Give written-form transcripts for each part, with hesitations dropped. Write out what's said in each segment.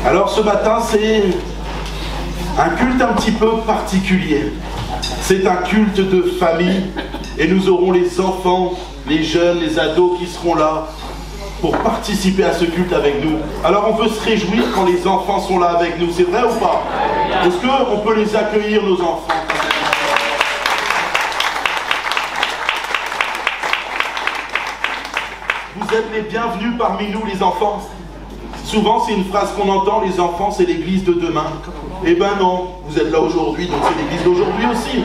Alors ce matin, c'est un culte un petit peu particulier. C'est un culte de famille et nous aurons les enfants, les jeunes, les ados qui seront là pour participer à ce culte avec nous. Alors on peut se réjouir quand les enfants sont là avec nous, c'est vrai ou pas? Est-ce qu'on peut les accueillir, nos enfants? Vous êtes les bienvenus parmi nous, les enfants. Souvent, c'est une phrase qu'on entend, les enfants, c'est l'église de demain. Eh ben non, vous êtes là aujourd'hui, donc c'est l'église d'aujourd'hui aussi.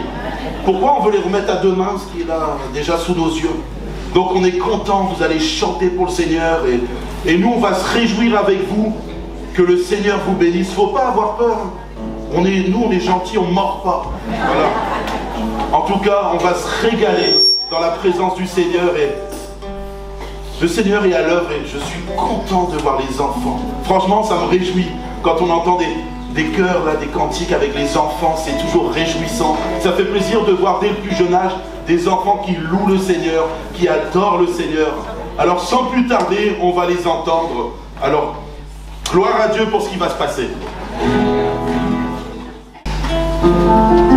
Pourquoi on veut les remettre à demain, ce qui est là, déjà sous nos yeux? Donc on est content, vous allez chanter pour le Seigneur, et nous, on va se réjouir avec vous, que le Seigneur vous bénisse. Il ne faut pas avoir peur. Nous, on est gentils, on ne mord pas. Voilà. En tout cas, on va se régaler dans la présence du Seigneur, et le Seigneur est à l'œuvre et je suis content de voir les enfants. Franchement, ça me réjouit quand on entend des chœurs, là, des cantiques avec les enfants, c'est toujours réjouissant. Ça fait plaisir de voir dès le plus jeune âge des enfants qui louent le Seigneur, qui adorent le Seigneur. Alors sans plus tarder, on va les entendre. Alors, gloire à Dieu pour ce qui va se passer. Bye.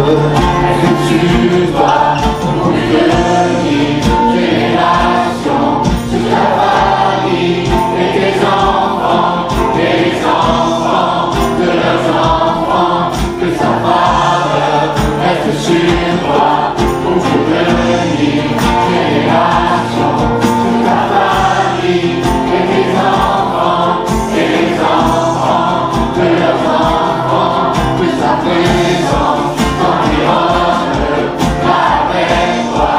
est-ce que tu vois mon devenir, génération, toute la famille, et tes enfants, et les enfants de leurs enfants, que sa faveur reste sur toi, mon devenir, génération, toute la famille, et tes enfants, et les enfants de leurs enfants, que sa présence t'environne, avec toi,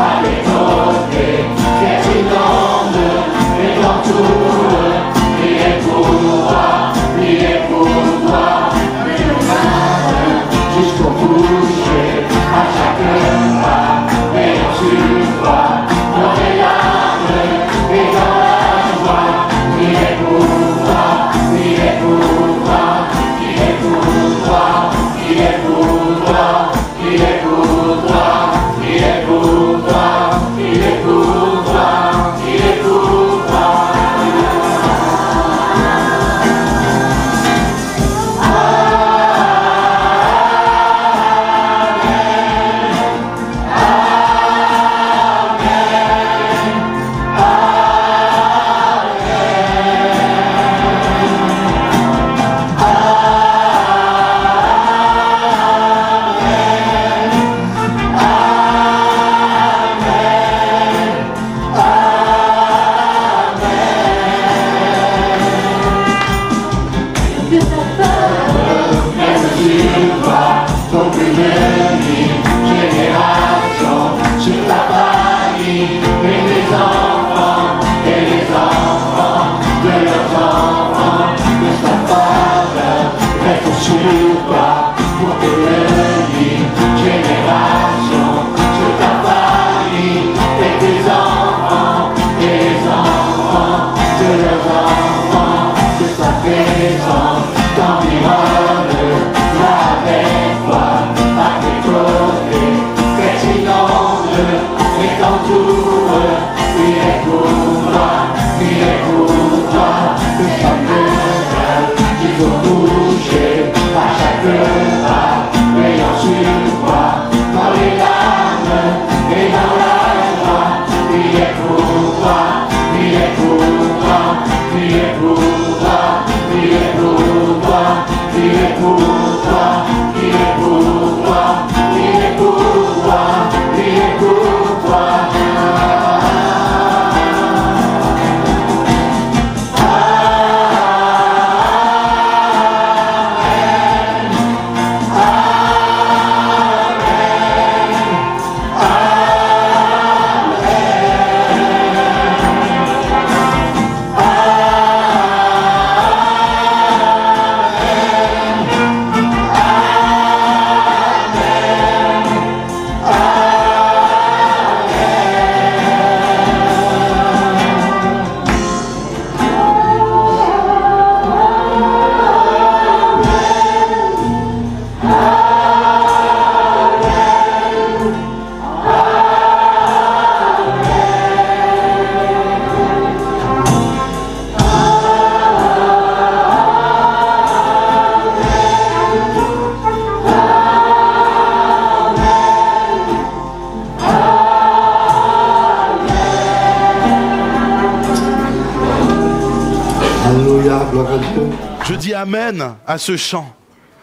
à tes côtés, qu'elle t'inonde et t'entoure, priez pour toi, priez pour toi, mais le matin jusqu'au coucher, à chaque pas, veillant sur toi, dans les larmes et dans la joie, priez pour toi, priez pour toi, priez pour toi, priez pour toi, priez pour toi, priez pour toi, priez pour toi, priez pour toi. Ton devenir, génération, sur ta famille, et les enfants, de leurs enfants, que sa faveur reste sur toi, pour devenir, génération, sur ta famille, et tes enfants, de leurs enfants, que sa présence t'environne, avec toi, à tes côtés, qu'elle t'inonde et t'entoure, priez pour toi, que sa lumière jusqu'au coucher, à chaque pas, veillant sur toi, dans les larmes et dans la joie, priez pour toi, priez pour toi, priez pour toi, priez pour toi, priez pour toi, priez pour toi, priez pour toi, priez pour toi. Alléluia, gloire à Dieu. Je dis amen à ce chant.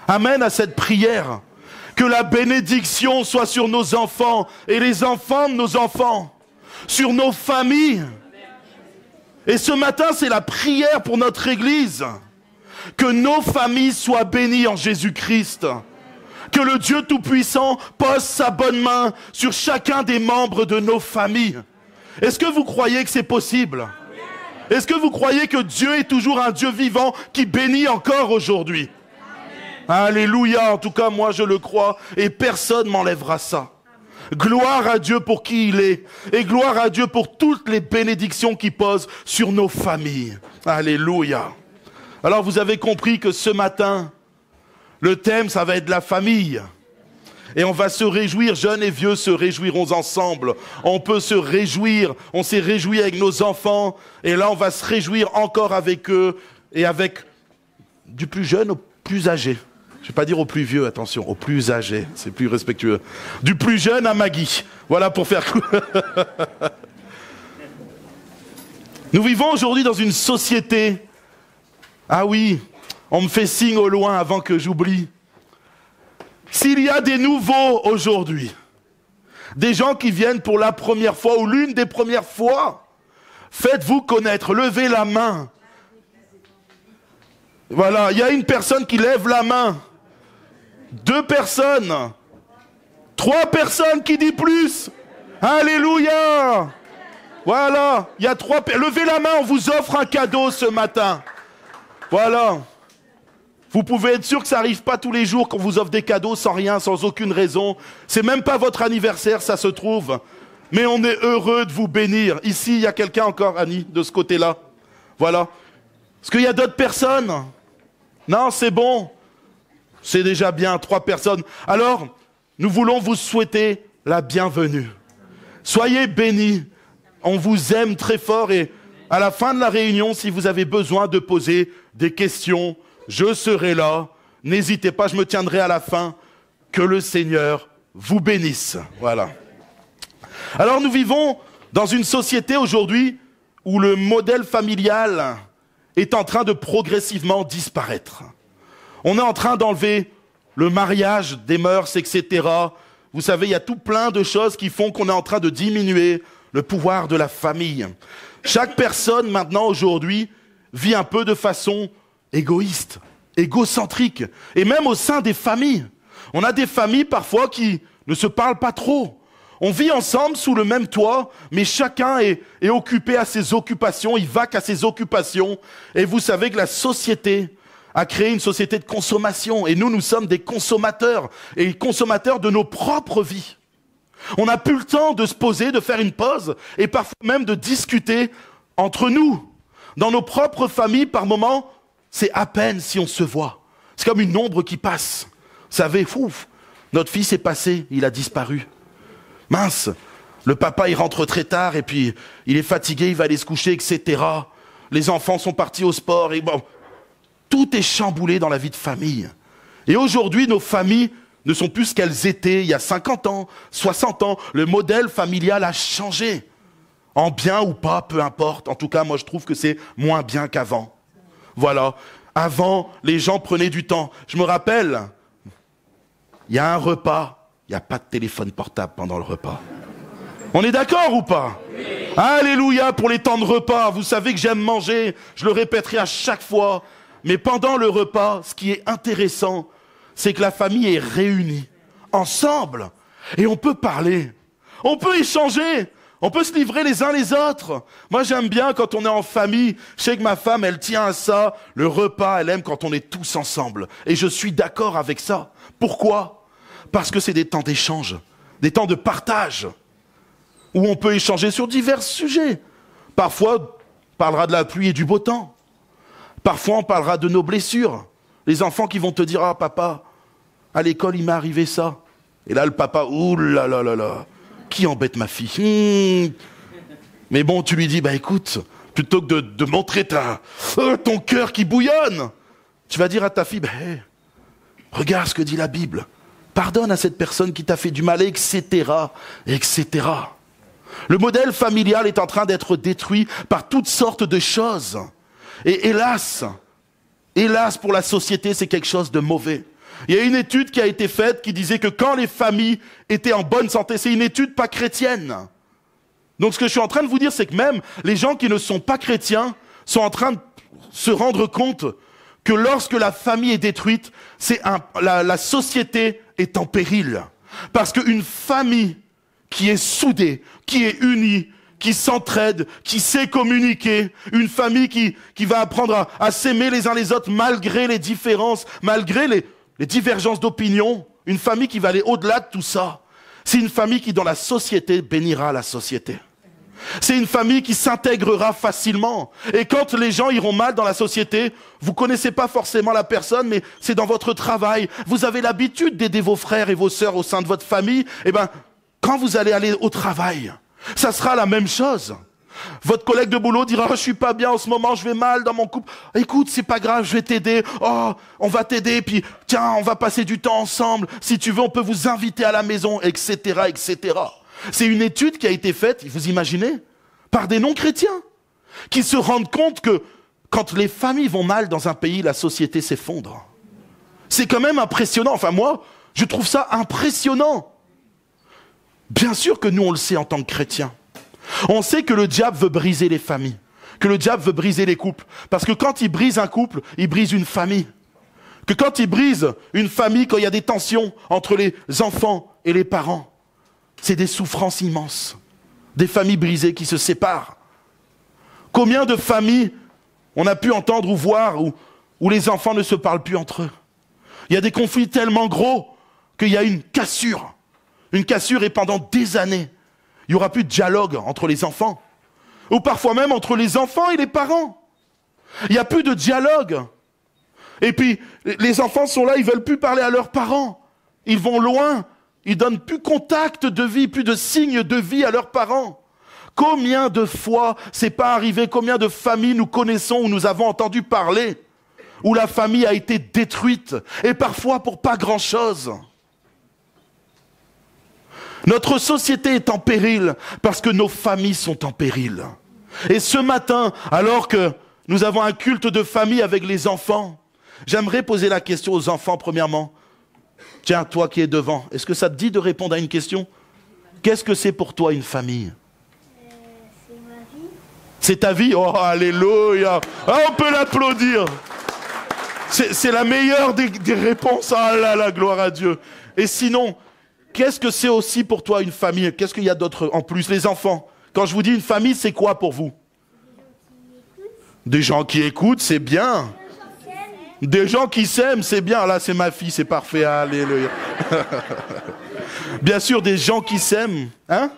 Amen à cette prière. Que la bénédiction soit sur nos enfants et les enfants de nos enfants, sur nos familles. Et ce matin, c'est la prière pour notre Église. Que nos familles soient bénies en Jésus-Christ. Que le Dieu Tout-Puissant pose sa bonne main sur chacun des membres de nos familles. Est-ce que vous croyez que c'est possible ? Est-ce que vous croyez que Dieu est toujours un Dieu vivant qui bénit encore aujourd'hui ? Alléluia, en tout cas moi je le crois et personne ne m'enlèvera ça. Gloire à Dieu pour qui il est et gloire à Dieu pour toutes les bénédictions qu'il pose sur nos familles. Alléluia. Alors vous avez compris que ce matin, le thème ça va être la famille. Et on va se réjouir, jeunes et vieux se réjouiront ensemble. On peut se réjouir, on s'est réjoui avec nos enfants, et là on va se réjouir encore avec eux, et avec du plus jeune au plus âgé. Je ne vais pas dire aux plus vieux, attention, aux plus âgés, c'est plus respectueux. Du plus jeune à Maggie. Voilà pour faire court. Nous vivons aujourd'hui dans une société. Ah oui, on me fait signe au loin avant que j'oublie. S'il y a des nouveaux aujourd'hui, des gens qui viennent pour la première fois ou l'une des premières fois, faites-vous connaître, levez la main. Voilà, il y a une personne qui lève la main. 2 personnes. 3 personnes qui disent plus. Alléluia. Voilà, il y a 3 personnes. Levez la main, on vous offre un cadeau ce matin. Voilà. Vous pouvez être sûr que ça n'arrive pas tous les jours qu'on vous offre des cadeaux sans rien, sans aucune raison. C'est même pas votre anniversaire, ça se trouve. Mais on est heureux de vous bénir. Ici, il y a quelqu'un encore, Annie, de ce côté-là. Voilà. Est-ce qu'il y a d'autres personnes? Non, c'est bon. C'est déjà bien, 3 personnes. Alors, nous voulons vous souhaiter la bienvenue. Soyez bénis. On vous aime très fort et à la fin de la réunion, si vous avez besoin de poser des questions, je serai là. N'hésitez pas, je me tiendrai à la fin. Que le Seigneur vous bénisse. Voilà. Alors nous vivons dans une société aujourd'hui où le modèle familial est en train de progressivement disparaître. On est en train d'enlever le mariage, des mœurs, etc. Vous savez, il y a tout plein de choses qui font qu'on est en train de diminuer le pouvoir de la famille. Chaque personne maintenant aujourd'hui vit un peu de façon égoïste, égocentrique. Et même au sein des familles. On a des familles parfois qui ne se parlent pas trop. On vit ensemble sous le même toit, mais chacun est occupé à ses occupations, il vaque à ses occupations. Et vous savez que la société a créé une société de consommation. Et nous sommes des consommateurs, et consommateurs de nos propres vies. On n'a plus le temps de se poser, de faire une pause, et parfois même de discuter entre nous. Dans nos propres familles, par moments, c'est à peine si on se voit. C'est comme une ombre qui passe. Vous savez, ouf, notre fils est passé, il a disparu. Mince, le papa il rentre très tard et puis il est fatigué, il va aller se coucher, etc. Les enfants sont partis au sport et bon, tout est chamboulé dans la vie de famille. Et aujourd'hui, nos familles ne sont plus ce qu'elles étaient il y a 50 ans, 60 ans. Le modèle familial a changé. En bien ou pas, peu importe. En tout cas, moi je trouve que c'est moins bien qu'avant. Voilà. Avant, les gens prenaient du temps. Je me rappelle, il y a un repas. Il n'y a pas de téléphone portable pendant le repas. On est d'accord ou pas? Oui. Alléluia pour les temps de repas. Vous savez que j'aime manger, je le répéterai à chaque fois. Mais pendant le repas, ce qui est intéressant, c'est que la famille est réunie, ensemble. Et on peut parler, on peut échanger, on peut se livrer les uns les autres. Moi j'aime bien quand on est en famille. Je sais que ma femme, elle tient à ça. Le repas, elle aime quand on est tous ensemble. Et je suis d'accord avec ça. Pourquoi ? Parce que c'est des temps d'échange, des temps de partage, où on peut échanger sur divers sujets. Parfois, on parlera de la pluie et du beau temps. Parfois, on parlera de nos blessures. Les enfants qui vont te dire « Ah, papa, à l'école, il m'est arrivé ça. » Et là, le papa « Ouh là là là là, qui embête ma fille Mais bon, tu lui dis « Bah écoute, plutôt que de montrer ton cœur qui bouillonne, tu vas dire à ta fille « Bah, hey, regarde ce que dit la Bible. » Pardonne à cette personne qui t'a fait du mal, etc., etc. Le modèle familial est en train d'être détruit par toutes sortes de choses. Et hélas pour la société, c'est quelque chose de mauvais. Il y a une étude qui a été faite qui disait que quand les familles étaient en bonne santé, c'est une étude pas chrétienne. Donc ce que je suis en train de vous dire, c'est que même les gens qui ne sont pas chrétiens sont en train de se rendre compte que lorsque la famille est détruite, la société est en péril. Parce qu'une famille qui est soudée, qui est unie, qui s'entraide, qui sait communiquer, une famille qui va apprendre à s'aimer les uns les autres malgré les différences, malgré les divergences d'opinion, une famille qui va aller au-delà de tout ça, c'est une famille qui dans la société bénira la société. C'est une famille qui s'intégrera facilement. Et quand les gens iront mal dans la société, vous connaissez pas forcément la personne, mais c'est dans votre travail. Vous avez l'habitude d'aider vos frères et vos sœurs au sein de votre famille. Eh ben, quand vous allez aller au travail, ça sera la même chose. Votre collègue de boulot dira, je suis pas bien en ce moment, je vais mal dans mon couple. Écoute, c'est pas grave, je vais t'aider. Oh, on va t'aider, puis tiens, on va passer du temps ensemble. Si tu veux, on peut vous inviter à la maison, etc., etc. C'est une étude qui a été faite, vous imaginez, par des non-chrétiens, qui se rendent compte que quand les familles vont mal dans un pays, la société s'effondre. C'est quand même impressionnant. Enfin, moi, je trouve ça impressionnant. Bien sûr que nous, on le sait en tant que chrétiens. On sait que le diable veut briser les familles, que le diable veut briser les couples. Parce que quand il brise un couple, il brise une famille. Que quand il brise une famille, quand il y a des tensions entre les enfants et les parents, c'est des souffrances immenses. Des familles brisées qui se séparent. Combien de familles on a pu entendre ou voir où les enfants ne se parlent plus entre eux? Il y a des conflits tellement gros qu'il y a une cassure. Une cassure et pendant des années, il n'y aura plus de dialogue entre les enfants. Ou parfois même entre les enfants et les parents. Il n'y a plus de dialogue. Et puis, les enfants sont là, ils ne veulent plus parler à leurs parents. Ils vont loin. Ils ne donnent plus contact de vie, plus de signes de vie à leurs parents. Combien de fois c'est pas arrivé, combien de familles nous connaissons où nous avons entendu parler, où la famille a été détruite, et parfois pour pas grand-chose. Notre société est en péril parce que nos familles sont en péril. Et ce matin, alors que nous avons un culte de famille avec les enfants, j'aimerais poser la question aux enfants premièrement. Tiens, toi qui es devant, est-ce que ça te dit de répondre à une question? Qu'est-ce que c'est pour toi une famille? C'est ma vie. C'est ta vie? Oh, alléluia! Ah, on peut l'applaudir! C'est la meilleure des réponses. Ah là là, gloire à Dieu. Et sinon, qu'est-ce que c'est aussi pour toi une famille? Qu'est-ce qu'il y a d'autre en plus? Les enfants. Quand je vous dis une famille, c'est quoi pour vous? Des gens qui écoutent, c'est bien. Des gens qui s'aiment, c'est bien. Là, c'est ma fille, c'est parfait. Alléluia. Bien sûr, des gens qui s'aiment. Hein?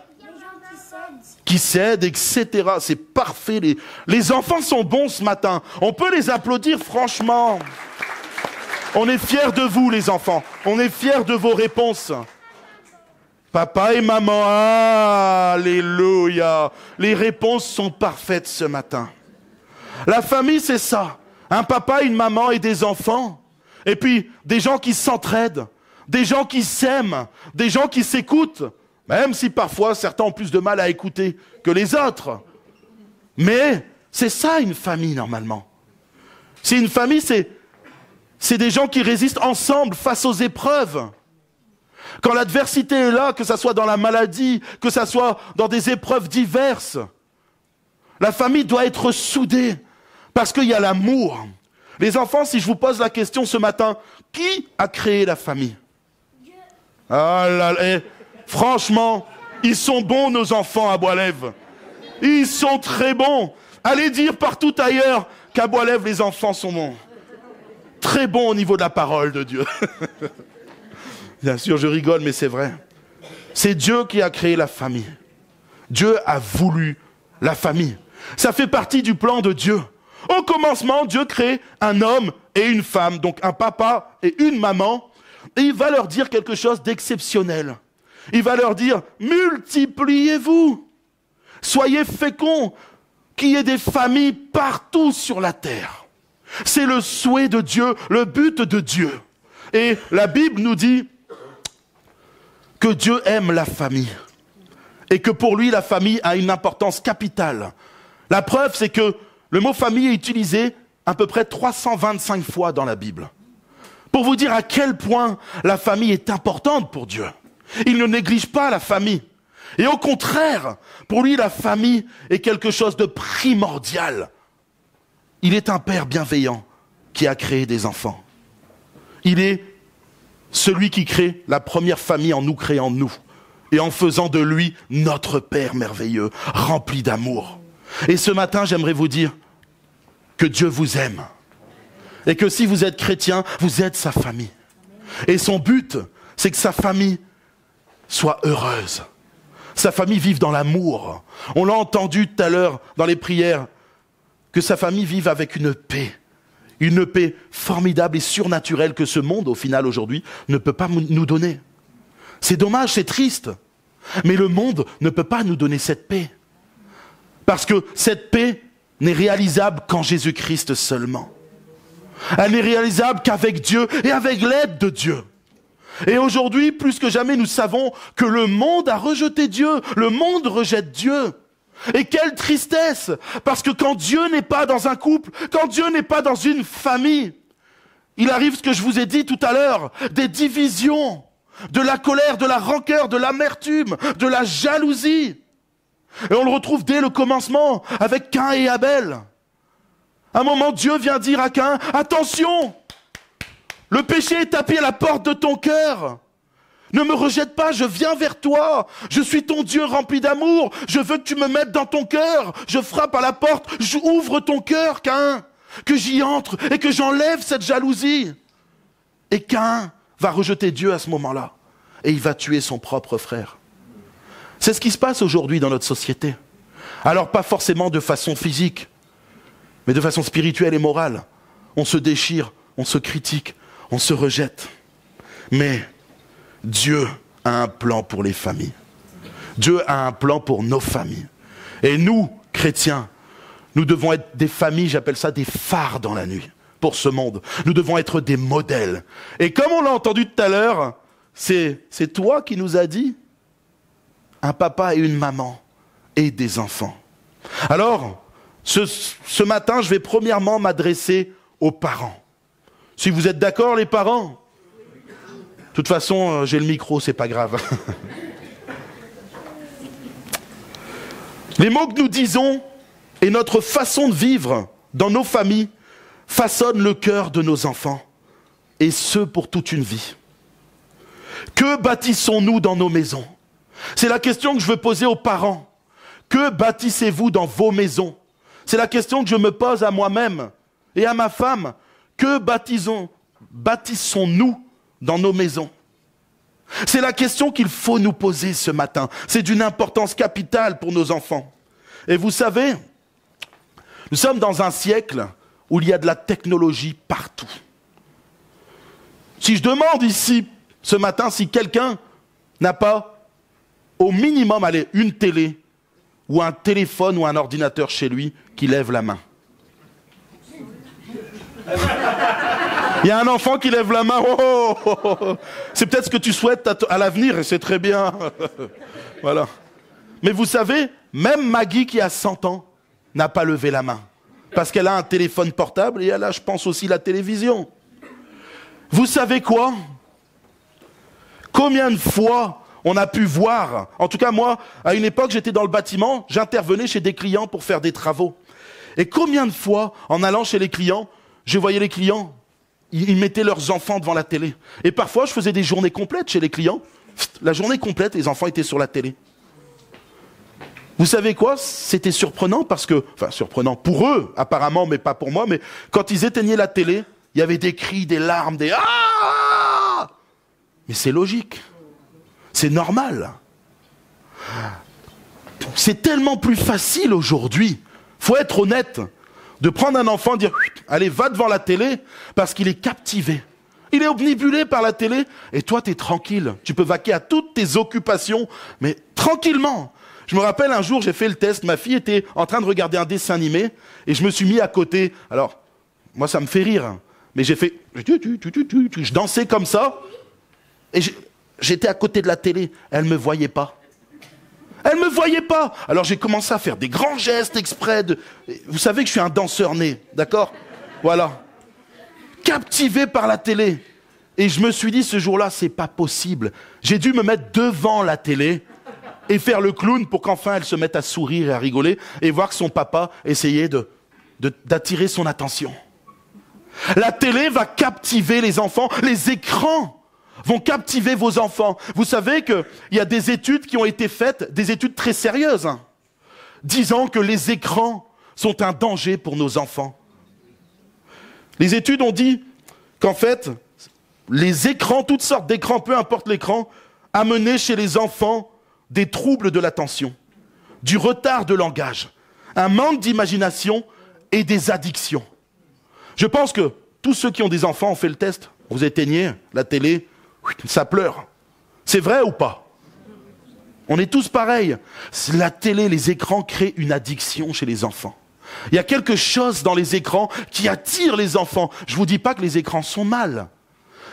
Qui s'aident, etc. C'est parfait. Les enfants sont bons ce matin. On peut les applaudir franchement. On est fiers de vous, les enfants. On est fiers de vos réponses. Papa et maman, alléluia. Les réponses sont parfaites ce matin. La famille, c'est ça. Un papa, une maman et des enfants. Et puis, des gens qui s'entraident. Des gens qui s'aiment. Des gens qui s'écoutent. Même si parfois, certains ont plus de mal à écouter que les autres. Mais c'est ça une famille, normalement. C'est une famille, c'est des gens qui résistent ensemble face aux épreuves. Quand l'adversité est là, que ça soit dans la maladie, que ça soit dans des épreuves diverses, la famille doit être soudée parce qu'il y a l'amour. Les enfants, si je vous pose la question ce matin, qui a créé la famille? Dieu. Ah là là, franchement, ils sont bons nos enfants à Bois-Lève. Ils sont très bons. Allez dire partout ailleurs qu'à Bois-Lève, les enfants sont bons. Très bons au niveau de la parole de Dieu. Bien sûr, je rigole, mais c'est vrai. C'est Dieu qui a créé la famille. Dieu a voulu la famille. Ça fait partie du plan de Dieu. Au commencement, Dieu crée un homme et une femme, donc un papa et une maman, et il va leur dire quelque chose d'exceptionnel. Il va leur dire, multipliez-vous, soyez féconds, qu'il y ait des familles partout sur la terre. C'est le souhait de Dieu, le but de Dieu. Et la Bible nous dit que Dieu aime la famille et que pour lui, la famille a une importance capitale. La preuve, c'est que le mot famille est utilisé à peu près 325 fois dans la Bible. Pour vous dire à quel point la famille est importante pour Dieu. Il ne néglige pas la famille. Et au contraire, pour lui, la famille est quelque chose de primordial. Il est un père bienveillant qui a créé des enfants. Il est celui qui crée la première famille en nous créant nous. Et en faisant de lui notre Père merveilleux, rempli d'amour. Et ce matin, j'aimerais vous dire que Dieu vous aime. Et que si vous êtes chrétien, vous êtes sa famille. Et son but, c'est que sa famille soit heureuse. Sa famille vive dans l'amour. On l'a entendu tout à l'heure dans les prières, que sa famille vive avec une paix formidable et surnaturelle que ce monde, au final, aujourd'hui, ne peut pas nous donner. C'est dommage, c'est triste, mais le monde ne peut pas nous donner cette paix. Parce que cette paix n'est réalisable qu'en Jésus-Christ seulement. Elle n'est réalisable qu'avec Dieu et avec l'aide de Dieu. Et aujourd'hui, plus que jamais, nous savons que le monde a rejeté Dieu. Le monde rejette Dieu. Et quelle tristesse! Parce que quand Dieu n'est pas dans un couple, quand Dieu n'est pas dans une famille, il arrive ce que je vous ai dit tout à l'heure, des divisions, de la colère, de la rancœur, de l'amertume, de la jalousie. Et on le retrouve dès le commencement avec Caïn et Abel. À un moment, Dieu vient dire à Caïn, attention! Le péché est tapé à la porte de ton cœur. Ne me rejette pas, je viens vers toi. Je suis ton Dieu rempli d'amour. Je veux que tu me mettes dans ton cœur. Je frappe à la porte, j'ouvre ton cœur, Caïn. Que j'y entre et que j'enlève cette jalousie. Et Caïn va rejeter Dieu à ce moment-là. Et il va tuer son propre frère. C'est ce qui se passe aujourd'hui dans notre société. Alors pas forcément de façon physique, mais de façon spirituelle et morale. On se déchire, on se critique. On se rejette. Mais Dieu a un plan pour les familles. Dieu a un plan pour nos familles. Et nous, chrétiens, nous devons être des familles, j'appelle ça des phares dans la nuit, pour ce monde. Nous devons être des modèles. Et comme on l'a entendu tout à l'heure, c'est toi qui nous as dit un papa et une maman et des enfants. Alors, ce matin, je vais premièrement m'adresser aux parents. Si vous êtes d'accord, les parents? De toute façon, j'ai le micro, c'est pas grave. Les mots que nous disons et notre façon de vivre dans nos familles façonnent le cœur de nos enfants, et ce pour toute une vie. Que bâtissons-nous dans nos maisons? C'est la question que je veux poser aux parents. Que bâtissez-vous dans vos maisons? C'est la question que je me pose à moi-même et à ma femme. Que bâtissons-nous dans nos maisons? C'est la question qu'il faut nous poser ce matin. C'est d'une importance capitale pour nos enfants. Et vous savez, nous sommes dans un siècle où il y a de la technologie partout. Si je demande ici, ce matin, si quelqu'un n'a pas, au minimum, une télé, ou un téléphone, ou un ordinateur chez lui, qui lève la main. Il y a un enfant qui lève la main. Oh, oh, oh. C'est peut-être ce que tu souhaites à l'avenir, et c'est très bien. Voilà. Mais vous savez, même Maggie qui a 100 ans n'a pas levé la main. Parce qu'elle a un téléphone portable et elle a, je pense, aussi la télévision. Vous savez quoi? Combien de fois on a pu voir, en tout cas moi, à une époque j'étais dans le bâtiment, j'intervenais chez des clients pour faire des travaux. Et combien de fois, en allant chez les clients, je voyais les clients, ils mettaient leurs enfants devant la télé. Et parfois, je faisais des journées complètes chez les clients. La journée complète, les enfants étaient sur la télé. Vous savez quoi? C'était surprenant parce que... Enfin, surprenant pour eux, apparemment, mais pas pour moi. Mais quand ils éteignaient la télé, il y avait des cris, des larmes, des... Ah! Mais c'est logique. C'est normal. C'est tellement plus facile aujourd'hui. Faut être honnête. De prendre un enfant et dire « Allez, va devant la télé » parce qu'il est captivé. Il est omnibulé par la télé et toi, tu es tranquille. Tu peux vaquer à toutes tes occupations, mais tranquillement. Je me rappelle un jour, j'ai fait le test. Ma fille était en train de regarder un dessin animé et je me suis mis à côté. Alors, moi, ça me fait rire. Mais j'ai fait... Je dansais comme ça et j'étais à côté de la télé. Elle ne me voyait pas. Elle ne me voyait pas. Alors j'ai commencé à faire des grands gestes exprès de... Vous savez que je suis un danseur né, d'accord? Voilà. Captivé par la télé. Et je me suis dit, ce jour-là, c'est pas possible. J'ai dû me mettre devant la télé et faire le clown pour qu'enfin elle se mette à sourire et à rigoler et voir que son papa essayait d'attirer son attention. La télé va captiver les enfants. Les écrans vont captiver vos enfants. Vous savez qu'il y a des études qui ont été faites, des études très sérieuses, disant que les écrans sont un danger pour nos enfants. Les études ont dit qu'en fait, les écrans, toutes sortes d'écrans, peu importe l'écran, amenaient chez les enfants des troubles de l'attention, du retard de langage, un manque d'imagination et des addictions. Je pense que tous ceux qui ont des enfants ont fait le test. Vous éteignez la télé, ça pleure. C'est vrai ou pas? On est tous pareils. La télé, les écrans créent une addiction chez les enfants. Il y a quelque chose dans les écrans qui attire les enfants. Je ne vous dis pas que les écrans sont mal.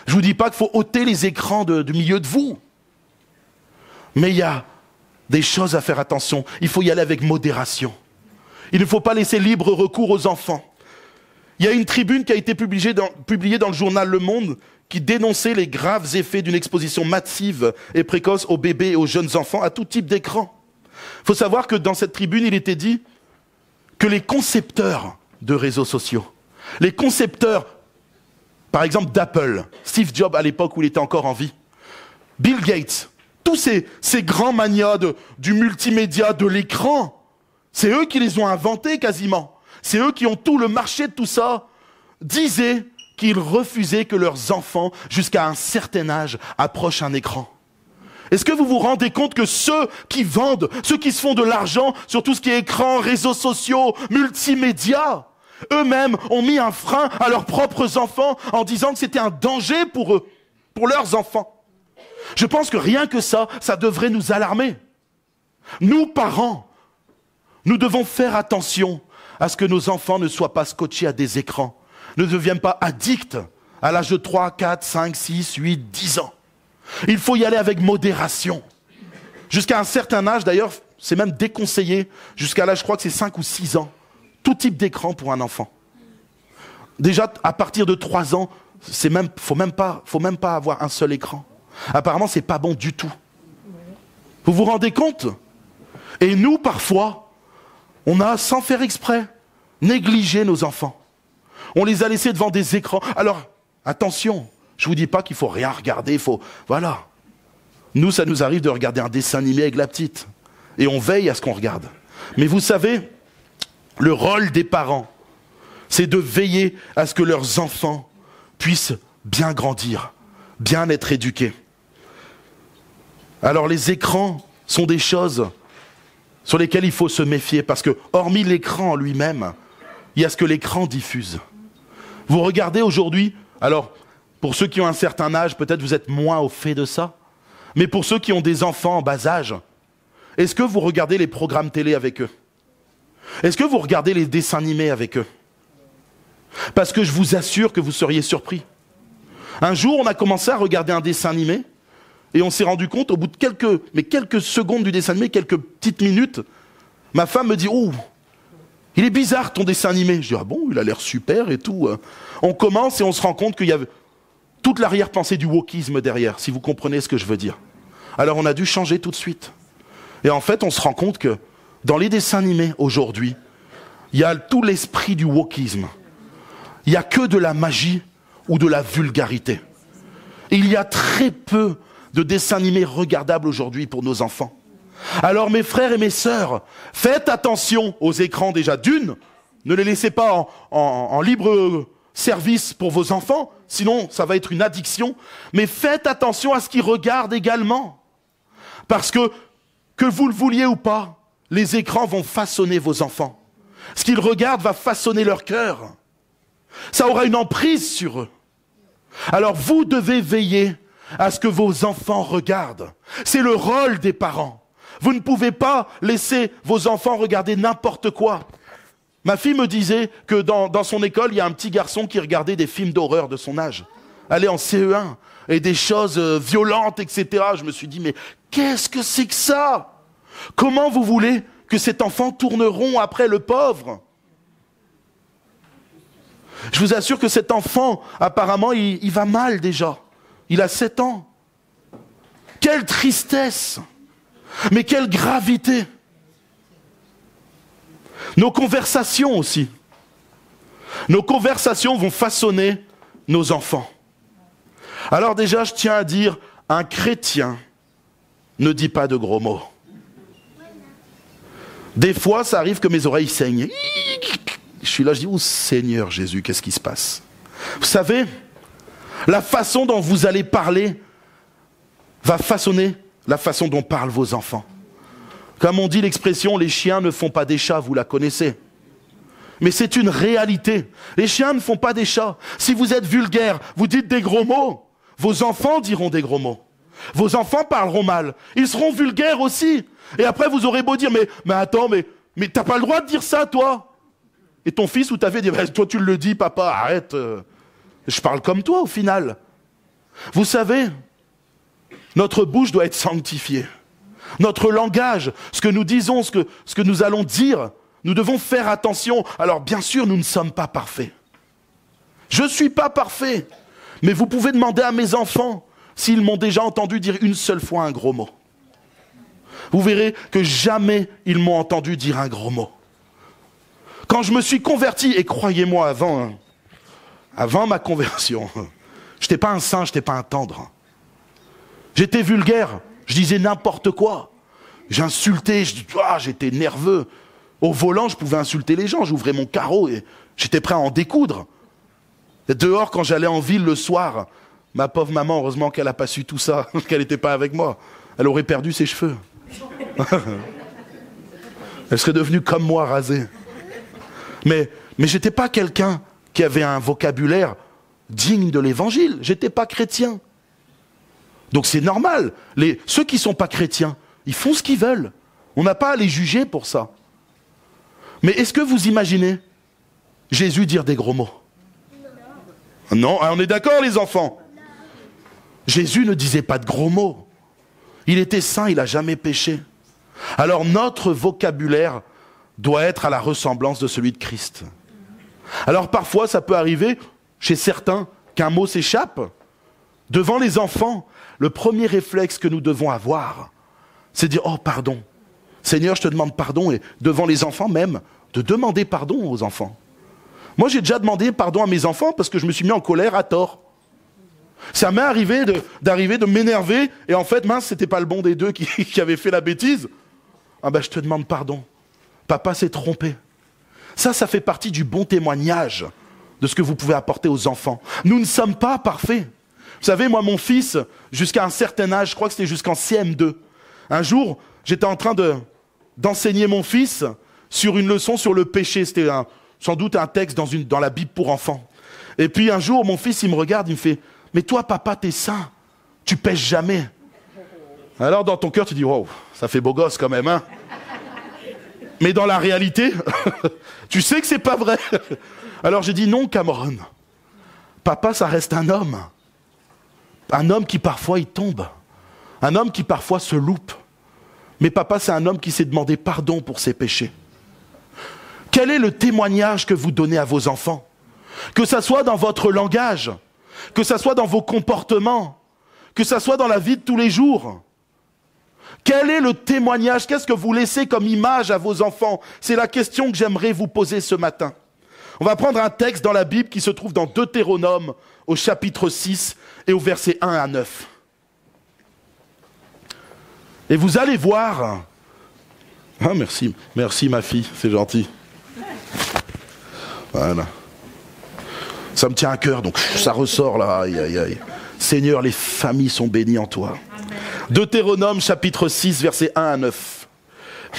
Je ne vous dis pas qu'il faut ôter les écrans du milieu de vous. Mais il y a des choses à faire attention. Il faut y aller avec modération. Il ne faut pas laisser libre recours aux enfants. Il y a une tribune qui a été publiée dans le journal Le Monde qui dénonçait les graves effets d'une exposition massive et précoce aux bébés et aux jeunes enfants à tout type d'écran. Il faut savoir que dans cette tribune, il était dit que les concepteurs de réseaux sociaux, les concepteurs, par exemple d'Apple, Steve Jobs à l'époque où il était encore en vie, Bill Gates, tous ces grands magnats du multimédia, de l'écran, c'est eux qui les ont inventés quasiment. C'est eux qui ont tout le marché de tout ça, disaient qu'ils refusaient que leurs enfants, jusqu'à un certain âge, approchent un écran. Est-ce que vous vous rendez compte que ceux qui vendent, ceux qui se font de l'argent sur tout ce qui est écran, réseaux sociaux, multimédia, eux-mêmes ont mis un frein à leurs propres enfants en disant que c'était un danger pour eux, pour leurs enfants. Je pense que rien que ça devrait nous alarmer. Nous, parents, nous devons faire attention à ce que nos enfants ne soient pas scotchés à des écrans, ne deviennent pas addicts à l'âge de 3, 4, 5, 6, 8, 10 ans. Il faut y aller avec modération. Jusqu'à un certain âge, d'ailleurs, c'est même déconseillé, jusqu'à l'âge, je crois que c'est 5 ou 6 ans, tout type d'écran pour un enfant. Déjà, à partir de 3 ans, faut même pas avoir un seul écran. Apparemment, c'est pas bon du tout. Vous vous rendez compte? Et nous, parfois, on a, sans faire exprès, négligé nos enfants. On les a laissés devant des écrans. Alors, attention, je ne vous dis pas qu'il ne faut rien regarder, voilà. Nous, ça nous arrive de regarder un dessin animé avec la petite. Et on veille à ce qu'on regarde. Mais vous savez, le rôle des parents, c'est de veiller à ce que leurs enfants puissent bien grandir, bien être éduqués. Alors les écrans sont des choses sur lesquelles il faut se méfier, parce que, hormis l'écran en lui-même, il y a ce que l'écran diffuse. Vous regardez aujourd'hui, alors, pour ceux qui ont un certain âge, peut-être vous êtes moins au fait de ça, mais pour ceux qui ont des enfants en bas âge, est-ce que vous regardez les programmes télé avec eux? Est-ce que vous regardez les dessins animés avec eux? Parce que je vous assure que vous seriez surpris. Un jour, on a commencé à regarder un dessin animé, et on s'est rendu compte, au bout de quelques secondes du dessin animé, quelques petites minutes, ma femme me dit « Oh, il est bizarre ton dessin animé ». Je dis « Ah bon, il a l'air super et tout ». On commence et on se rend compte qu'il y avait toute l'arrière-pensée du wokisme derrière, si vous comprenez ce que je veux dire. Alors on a dû changer tout de suite. Et en fait, on se rend compte que dans les dessins animés aujourd'hui, il y a tout l'esprit du wokisme. Il n'y a que de la magie ou de la vulgarité. Et il y a très peu de dessins animés regardables aujourd'hui pour nos enfants. Alors mes frères et mes sœurs, faites attention aux écrans déjà d'une, ne les laissez pas en libre service pour vos enfants, sinon ça va être une addiction, mais faites attention à ce qu'ils regardent également. Parce que vous le vouliez ou pas, les écrans vont façonner vos enfants. Ce qu'ils regardent va façonner leur cœur. Ça aura une emprise sur eux. Alors vous devez veiller à ce que vos enfants regardent. C'est le rôle des parents. Vous ne pouvez pas laisser vos enfants regarder n'importe quoi. Ma fille me disait que dans son école, il y a un petit garçon qui regardait des films d'horreur de son âge. Elle est en CE1 et des choses violentes, etc. Je me suis dit, mais qu'est-ce que c'est que ça? Comment vous voulez que cet enfant tourne rond après le pauvre? Je vous assure que cet enfant, apparemment, il va mal déjà. Il a 7 ans. Quelle tristesse! Mais quelle gravité! Nos conversations aussi. Nos conversations vont façonner nos enfants. Alors déjà, je tiens à dire, un chrétien ne dit pas de gros mots. Des fois, ça arrive que mes oreilles saignent. Je suis là, je dis, oh Seigneur Jésus, qu'est-ce qui se passe? Vous savez, la façon dont vous allez parler va façonner la façon dont parlent vos enfants. Comme on dit l'expression, les chiens ne font pas des chats, vous la connaissez. Mais c'est une réalité. Les chiens ne font pas des chats. Si vous êtes vulgaire, vous dites des gros mots, vos enfants diront des gros mots. Vos enfants parleront mal. Ils seront vulgaires aussi. Et après, vous aurez beau dire, mais attends, mais t'as pas le droit de dire ça, toi. Et ton fils ou ta fille dit, toi tu le dis, papa, arrête. Je parle comme toi au final. Vous savez, notre bouche doit être sanctifiée. Notre langage, ce que nous disons, ce que nous allons dire, nous devons faire attention. Alors bien sûr, nous ne sommes pas parfaits. Je ne suis pas parfait. Mais vous pouvez demander à mes enfants s'ils m'ont déjà entendu dire une seule fois un gros mot. Vous verrez que jamais ils m'ont entendu dire un gros mot. Quand je me suis converti, et croyez-moi, avant ma conversion, je n'étais pas un saint, je n'étais pas un tendre. J'étais vulgaire, je disais n'importe quoi. J'insultais, j'étais nerveux. Au volant, je pouvais insulter les gens, j'ouvrais mon carreau et j'étais prêt à en découdre. Et dehors, quand j'allais en ville le soir, ma pauvre maman, heureusement qu'elle n'a pas su tout ça, qu'elle n'était pas avec moi. Elle aurait perdu ses cheveux. Elle serait devenue comme moi, rasée. Mais je n'étais pas quelqu'un qui avait un vocabulaire digne de l'évangile. Je n'étais pas chrétien. Donc c'est normal. Ceux qui ne sont pas chrétiens, ils font ce qu'ils veulent. On n'a pas à les juger pour ça. Mais est-ce que vous imaginez Jésus dire des gros mots? Non, on est d'accord les enfants? Jésus ne disait pas de gros mots. Il était saint, il n'a jamais péché. Alors notre vocabulaire doit être à la ressemblance de celui de Christ. Alors parfois ça peut arriver chez certains qu'un mot s'échappe. Devant les enfants, le premier réflexe que nous devons avoir, c'est de dire « Oh pardon, Seigneur je te demande pardon » et devant les enfants même, de demander pardon aux enfants. Moi j'ai déjà demandé pardon à mes enfants parce que je me suis mis en colère à tort. Ça m'est arrivé de m'énerver et en fait mince c'était pas le bon des deux qui avait fait la bêtise. Ah ben je te demande pardon. Papa s'est trompé. Ça fait partie du bon témoignage de ce que vous pouvez apporter aux enfants. Nous ne sommes pas parfaits. Vous savez, moi, mon fils, jusqu'à un certain âge, je crois que c'était jusqu'en CM2, un jour, j'étais en train d'enseigner mon fils sur une leçon sur le péché. C'était sans doute un texte dans la Bible pour enfants. Et puis un jour, mon fils, il me regarde, il me fait « Mais toi, papa, t'es saint, tu pèches jamais. » Alors, dans ton cœur, tu dis « Wow, ça fait beau gosse quand même, hein ?» Mais dans la réalité, tu sais que c'est pas vrai. Alors j'ai dit non, Cameron. Papa, ça reste un homme. Un homme qui parfois il tombe. Un homme qui parfois se loupe. Mais papa, c'est un homme qui s'est demandé pardon pour ses péchés. Quel est le témoignage que vous donnez à vos enfants? Que ça soit dans votre langage, que ça soit dans vos comportements, que ça soit dans la vie de tous les jours. Quel est le témoignage? Qu'est-ce que vous laissez comme image à vos enfants? C'est la question que j'aimerais vous poser ce matin. On va prendre un texte dans la Bible qui se trouve dans Deutéronome au chapitre 6 et au verset 1 à 9. Et vous allez voir... Ah merci ma fille, c'est gentil. Voilà. Ça me tient à cœur, donc ça ressort là. Aïe, aïe, aïe. Seigneur, les familles sont bénies en toi. Deutéronome chapitre 6, versets 1 à 9.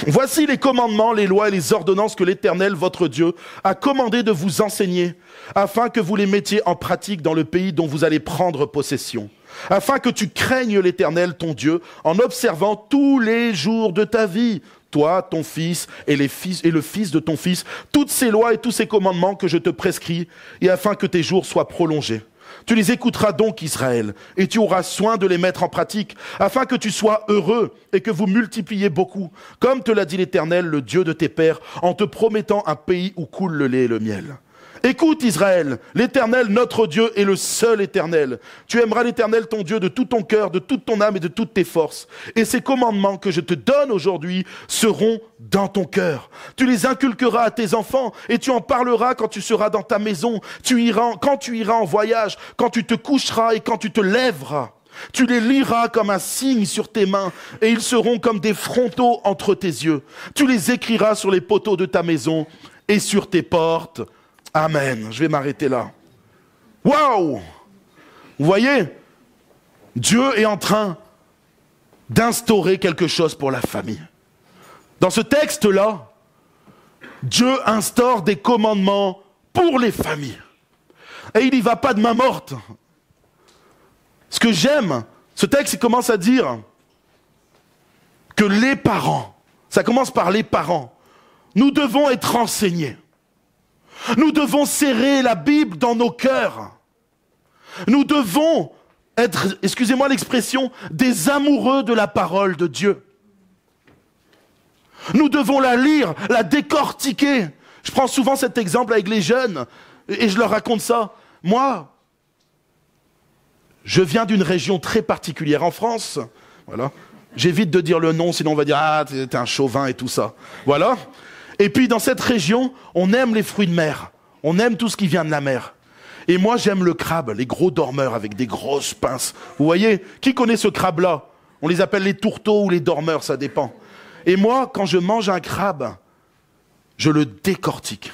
Voici les commandements, les lois et les ordonnances que l'Éternel, votre Dieu, a commandé de vous enseigner, afin que vous les mettiez en pratique dans le pays dont vous allez prendre possession, afin que tu craignes l'Éternel, ton Dieu, en observant tous les jours de ta vie, toi, ton fils et le fils de ton fils, toutes ces lois et tous ces commandements que je te prescris, et afin que tes jours soient prolongés. Tu les écouteras donc, Israël, et tu auras soin de les mettre en pratique, afin que tu sois heureux et que vous multipliez beaucoup, comme te l'a dit l'Éternel, le Dieu de tes pères, en te promettant un pays où coule le lait et le miel. Écoute, Israël, l'Éternel, notre Dieu, est le seul Éternel. Tu aimeras l'Éternel, ton Dieu, de tout ton cœur, de toute ton âme et de toutes tes forces. Et ces commandements que je te donne aujourd'hui seront dans ton cœur. Tu les inculqueras à tes enfants et tu en parleras quand tu seras dans ta maison, quand tu iras en voyage, quand tu te coucheras et quand tu te lèveras. Tu les liras comme un signe sur tes mains et ils seront comme des frontaux entre tes yeux. Tu les écriras sur les poteaux de ta maison et sur tes portes. Amen. Je vais m'arrêter là. Waouh! Vous voyez, Dieu est en train d'instaurer quelque chose pour la famille. Dans ce texte-là, Dieu instaure des commandements pour les familles. Et il n'y va pas de main morte. Ce que j'aime, Ce texte il commence à dire que les parents, ça commence par les parents, nous devons être enseignés. Nous devons serrer la Bible dans nos cœurs. Nous devons être, excusez-moi l'expression, des amoureux de la parole de Dieu. Nous devons la lire, la décortiquer. Je prends souvent cet exemple avec les jeunes et je leur raconte ça. Moi, je viens d'une région très particulière en France. Voilà. J'évite de dire le nom, sinon on va dire « Ah, t'es un chauvin et tout ça. » Voilà. Et puis dans cette région, on aime les fruits de mer. On aime tout ce qui vient de la mer. Et moi, j'aime le crabe, les gros dormeurs avec des grosses pinces. Vous voyez, qui connaît ce crabe-là? On les appelle les tourteaux ou les dormeurs, ça dépend. Et moi, quand je mange un crabe, je le décortique.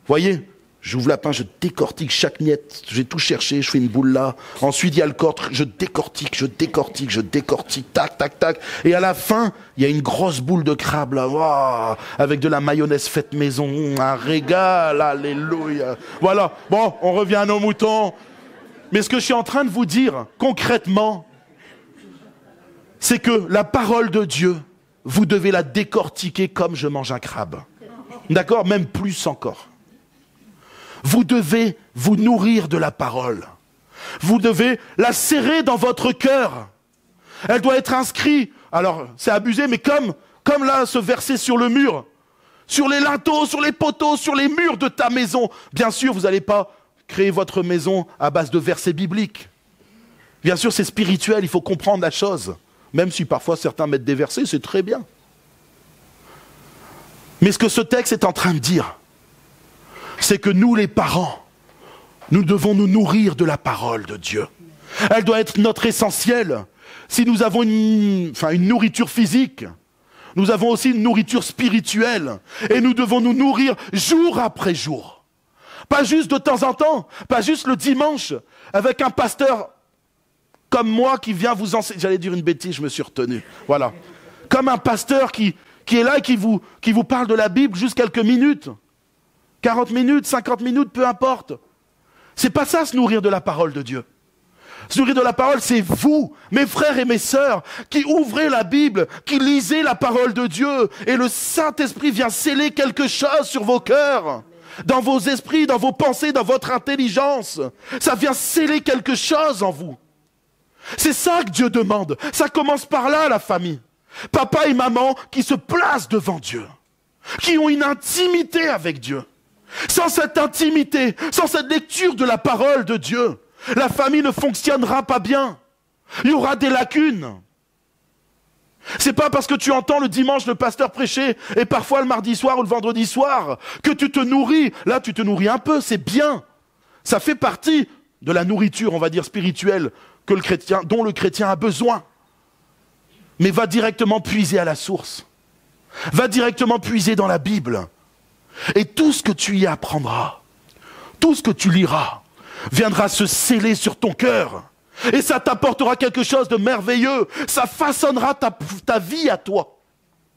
Vous voyez, j'ouvre la pince, je décortique chaque miette. J'ai tout cherché, je fais une boule là. Ensuite, il y a le corps, je décortique, tac, tac, tac. Et à la fin, il y a une grosse boule de crabe là, wow, avec de la mayonnaise faite maison, un régal, alléluia. Voilà, bon, on revient à nos moutons. Mais ce que je suis en train de vous dire, concrètement, c'est que la parole de Dieu, vous devez la décortiquer comme je mange un crabe. D'accord? Même plus encore. Vous devez vous nourrir de la parole. Vous devez la serrer dans votre cœur. Elle doit être inscrite. Alors, c'est abusé, mais comme là, ce verset sur le mur, sur les linteaux, sur les poteaux, sur les murs de ta maison. Bien sûr, vous n'allez pas créer votre maison à base de versets bibliques. Bien sûr, c'est spirituel, il faut comprendre la chose. Même si parfois certains mettent des versets, c'est très bien. Mais ce que ce texte est en train de dire, c'est que nous, les parents, nous devons nous nourrir de la parole de Dieu. Elle doit être notre essentiel. Si nous avons une nourriture physique, nous avons aussi une nourriture spirituelle. Et nous devons nous nourrir jour après jour. Pas juste de temps en temps, pas juste le dimanche, avec un pasteur comme moi qui vient vous enseigner. J'allais dire une bêtise, je me suis retenu. Voilà. Comme un pasteur qui est là et qui vous parle de la Bible juste quelques minutes. 40 minutes, 50 minutes, peu importe. C'est pas ça, se nourrir de la parole de Dieu. Se nourrir de la parole, c'est vous, mes frères et mes sœurs, qui ouvrez la Bible, qui lisez la parole de Dieu, et le Saint-Esprit vient sceller quelque chose sur vos cœurs, dans vos esprits, dans vos pensées, dans votre intelligence. Ça vient sceller quelque chose en vous. C'est ça que Dieu demande. Ça commence par là, la famille. Papa et maman qui se placent devant Dieu, qui ont une intimité avec Dieu. Sans cette intimité, sans cette lecture de la parole de Dieu, la famille ne fonctionnera pas bien. Il y aura des lacunes. C'est pas parce que tu entends le dimanche le pasteur prêcher et parfois le mardi soir ou le vendredi soir que tu te nourris. Là, tu te nourris un peu, c'est bien. Ça fait partie de la nourriture, on va dire spirituelle, dont le chrétien a besoin. Mais va directement puiser à la source. Va directement puiser dans la Bible. Et tout ce que tu y apprendras, tout ce que tu liras, viendra se sceller sur ton cœur. Et ça t'apportera quelque chose de merveilleux. Ça façonnera ta vie à toi.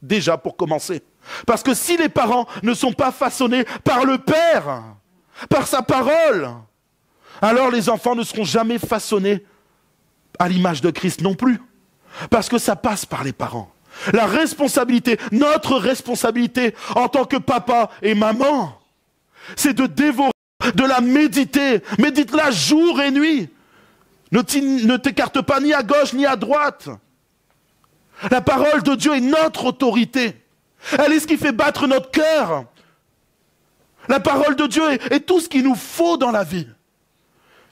Déjà pour commencer. Parce que si les parents ne sont pas façonnés par le Père, par sa parole, alors les enfants ne seront jamais façonnés à l'image de Christ non plus. Parce que ça passe par les parents. La responsabilité, notre responsabilité en tant que papa et maman, c'est de dévorer, de la méditer. Médite-la jour et nuit. Ne t'écarte pas ni à gauche ni à droite. La parole de Dieu est notre autorité. Elle est ce qui fait battre notre cœur. La parole de Dieu est tout ce qu'il nous faut dans la vie.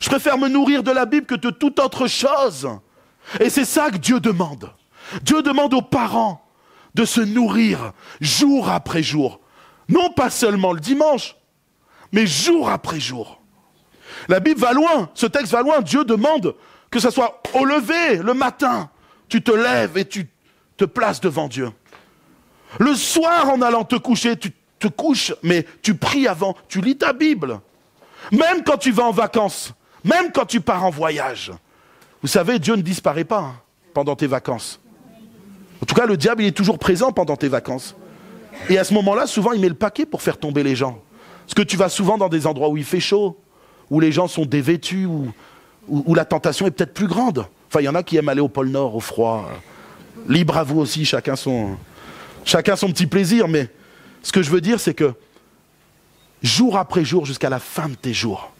Je préfère me nourrir de la Bible que de toute autre chose. Et c'est ça que Dieu demande. Dieu demande aux parents de se nourrir jour après jour. Non pas seulement le dimanche, mais jour après jour. La Bible va loin, ce texte va loin. Dieu demande que ce soit au lever, le matin. Tu te lèves et tu te places devant Dieu. Le soir, en allant te coucher, tu te couches, mais tu pries avant, tu lis ta Bible. Même quand tu vas en vacances, même quand tu pars en voyage. Vous savez, Dieu ne disparaît pas pendant tes vacances. En tout cas, le diable, il est toujours présent pendant tes vacances. Et à ce moment-là, souvent, il met le paquet pour faire tomber les gens. Parce que tu vas souvent dans des endroits où il fait chaud, où les gens sont dévêtus, où la tentation est peut-être plus grande. Enfin, il y en a qui aiment aller au pôle Nord, au froid. Libre à vous aussi, chacun son petit plaisir. Mais ce que je veux dire, c'est que jour après jour, jusqu'à la fin de tes jours,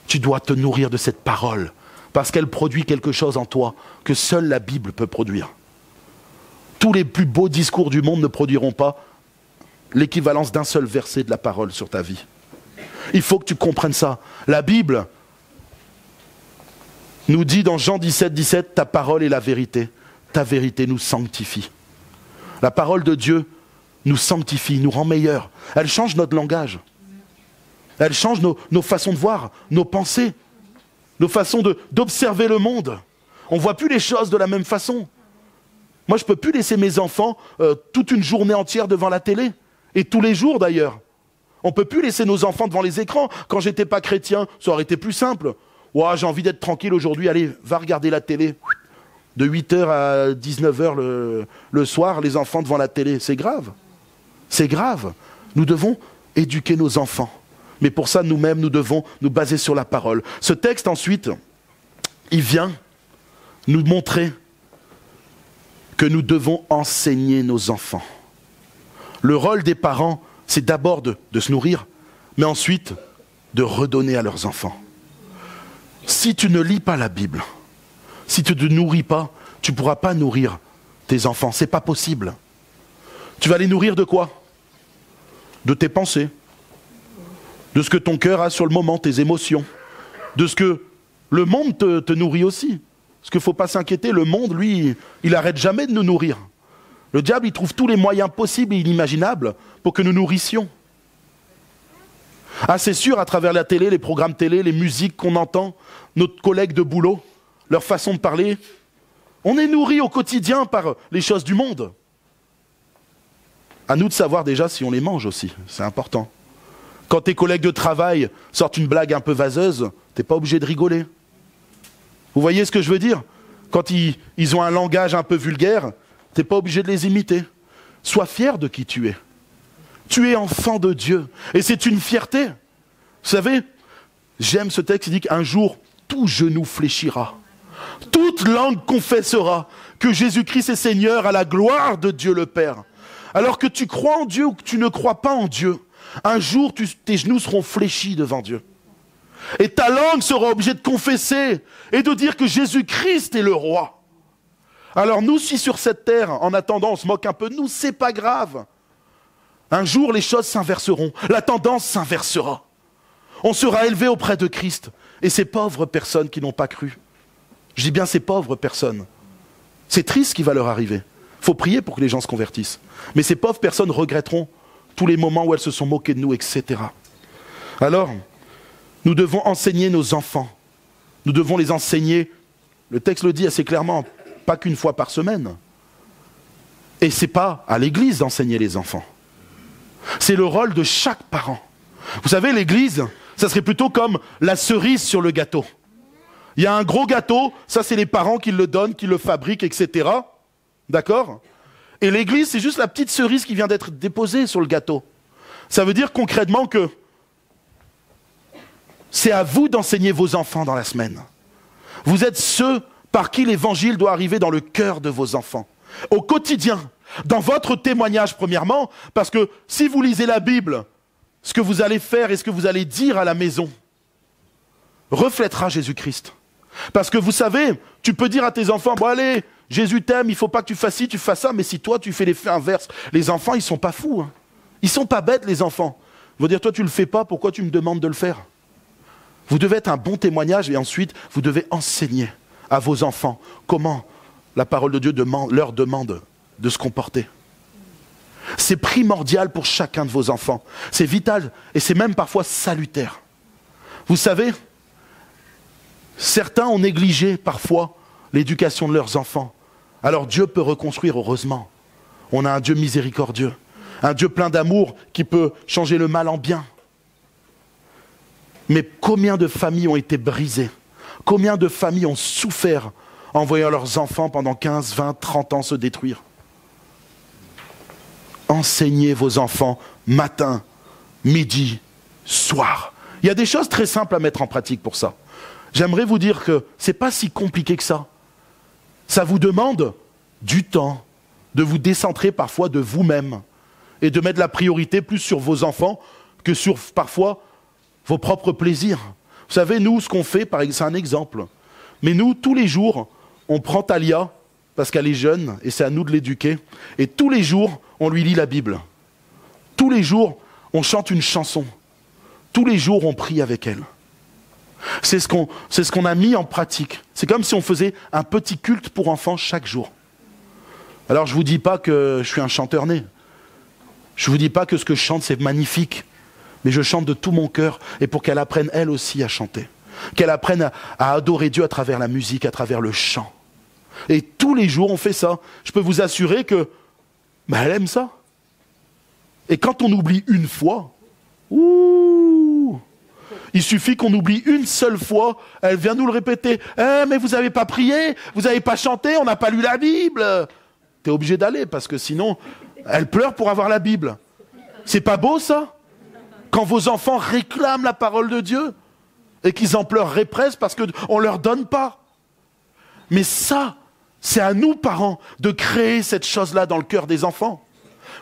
tu dois te nourrir de cette parole, parce qu'elle produit quelque chose en toi que seule la Bible peut produire. Tous les plus beaux discours du monde ne produiront pas l'équivalence d'un seul verset de la parole sur ta vie. Il faut que tu comprennes ça. La Bible nous dit dans Jean 17, 17, ta parole est la vérité. Ta vérité nous sanctifie. La parole de Dieu nous sanctifie, nous rend meilleurs. Elle change notre langage. Elle change nos façons de voir, nos pensées, nos façons d'observer le monde. On ne voit plus les choses de la même façon. Moi, je ne peux plus laisser mes enfants toute une journée entière devant la télé. Et tous les jours d'ailleurs. On ne peut plus laisser nos enfants devant les écrans. Quand j'étais pas chrétien, ça aurait été plus simple. Ouah, j'ai envie d'être tranquille aujourd'hui, allez, va regarder la télé. De 8h à 19h le soir, les enfants devant la télé. C'est grave. C'est grave. Nous devons éduquer nos enfants. Mais pour ça, nous-mêmes, nous devons nous baser sur la parole. Ce texte, ensuite, il vient nous montrer que nous devons enseigner nos enfants. Le rôle des parents, c'est d'abord de se nourrir, mais ensuite de redonner à leurs enfants. Si tu ne lis pas la Bible, si tu ne te nourris pas, tu ne pourras pas nourrir tes enfants. Ce n'est pas possible. Tu vas les nourrir de quoi? De tes pensées, de ce que ton cœur a sur le moment, tes émotions, de ce que le monde te nourrit aussi. Parce qu'il ne faut pas s'inquiéter, le monde, lui, il n'arrête jamais de nous nourrir. Le diable, il trouve tous les moyens possibles et inimaginables pour que nous nourrissions. Ah, c'est sûr, à travers la télé, les programmes télé, les musiques qu'on entend, notre collègue de boulot, leur façon de parler, on est nourri au quotidien par les choses du monde. À nous de savoir déjà si on les mange aussi, c'est important. Quand tes collègues de travail sortent une blague un peu vaseuse, t'es pas obligé de rigoler. Vous voyez ce que je veux dire? Quand ils ont un langage un peu vulgaire, t'es pas obligé de les imiter. Sois fier de qui tu es. Tu es enfant de Dieu. Et c'est une fierté. Vous savez, j'aime ce texte, il dit qu'un jour, tout genou fléchira. Toute langue confessera que Jésus-Christ est Seigneur à la gloire de Dieu le Père. Alors que tu crois en Dieu ou que tu ne crois pas en Dieu, un jour, tes genoux seront fléchis devant Dieu. Et ta langue sera obligée de confesser et de dire que Jésus-Christ est le roi. Alors nous, si sur cette terre, en attendant, on se moque un peu de nous, c'est pas grave. Un jour, les choses s'inverseront. La tendance s'inversera. On sera élevé auprès de Christ. Et ces pauvres personnes qui n'ont pas cru, je dis bien ces pauvres personnes, c'est triste ce qui va leur arriver. Il faut prier pour que les gens se convertissent. Mais ces pauvres personnes regretteront tous les moments où elles se sont moquées de nous, etc. Alors, nous devons enseigner nos enfants. Nous devons les enseigner, le texte le dit assez clairement, pas qu'une fois par semaine. Et ce n'est pas à l'église d'enseigner les enfants. C'est le rôle de chaque parent. Vous savez, l'église, ça serait plutôt comme la cerise sur le gâteau. Il y a un gros gâteau, ça c'est les parents qui le donnent, qui le fabriquent, etc. D'accord? Et l'église, c'est juste la petite cerise qui vient d'être déposée sur le gâteau. Ça veut dire concrètement que c'est à vous d'enseigner vos enfants dans la semaine. Vous êtes ceux par qui l'évangile doit arriver dans le cœur de vos enfants. Au quotidien, dans votre témoignage premièrement, parce que si vous lisez la Bible, ce que vous allez faire et ce que vous allez dire à la maison reflètera Jésus-Christ. Parce que vous savez, tu peux dire à tes enfants, bon allez, Jésus t'aime, il ne faut pas que tu fasses ci, tu fasses ça, mais si toi tu fais l'effet inverse, les enfants ils ne sont pas fous. Hein. Ils ne sont pas bêtes les enfants. Ils vont dire, toi tu ne le fais pas, pourquoi tu me demandes de le faire? Vous devez être un bon témoignage et ensuite vous devez enseigner à vos enfants comment la parole de Dieu leur demande de se comporter. C'est primordial pour chacun de vos enfants. C'est vital et c'est même parfois salutaire. Vous savez, certains ont négligé parfois l'éducation de leurs enfants. Alors Dieu peut reconstruire heureusement. On a un Dieu miséricordieux, un Dieu plein d'amour qui peut changer le mal en bien. Mais combien de familles ont été brisées? Combien de familles ont souffert en voyant leurs enfants pendant 15, 20, 30 ans se détruire? Enseignez vos enfants matin, midi, soir. Il y a des choses très simples à mettre en pratique pour ça. J'aimerais vous dire que ce n'est pas si compliqué que ça. Ça vous demande du temps, de vous décentrer parfois de vous-même et de mettre la priorité plus sur vos enfants que sur parfois vos propres plaisirs. Vous savez, nous, ce qu'on fait, c'est un exemple, mais nous, tous les jours, on prend Talia, parce qu'elle est jeune, et c'est à nous de l'éduquer, et tous les jours, on lui lit la Bible. Tous les jours, on chante une chanson. Tous les jours, on prie avec elle. C'est ce qu'on a mis en pratique. C'est comme si on faisait un petit culte pour enfants chaque jour. Alors, je ne vous dis pas que je suis un chanteur né. Je ne vous dis pas que ce que je chante, c'est magnifique. Mais je chante de tout mon cœur, et pour qu'elle apprenne elle aussi à chanter. Qu'elle apprenne à adorer Dieu à travers la musique, à travers le chant. Et tous les jours, on fait ça. Je peux vous assurer que elle aime ça. Et quand on oublie une fois, il suffit qu'on oublie une seule fois, elle vient nous le répéter. « mais vous n'avez pas prié, vous n'avez pas chanté, on n'a pas lu la Bible !» T'es obligé d'aller, parce que sinon, elle pleure pour avoir la Bible. C'est pas beau, ça? Quand vos enfants réclament la parole de Dieu et qu'ils en pleurent presque parce qu'on ne leur donne pas. Mais ça, c'est à nous, parents, de créer cette chose-là dans le cœur des enfants.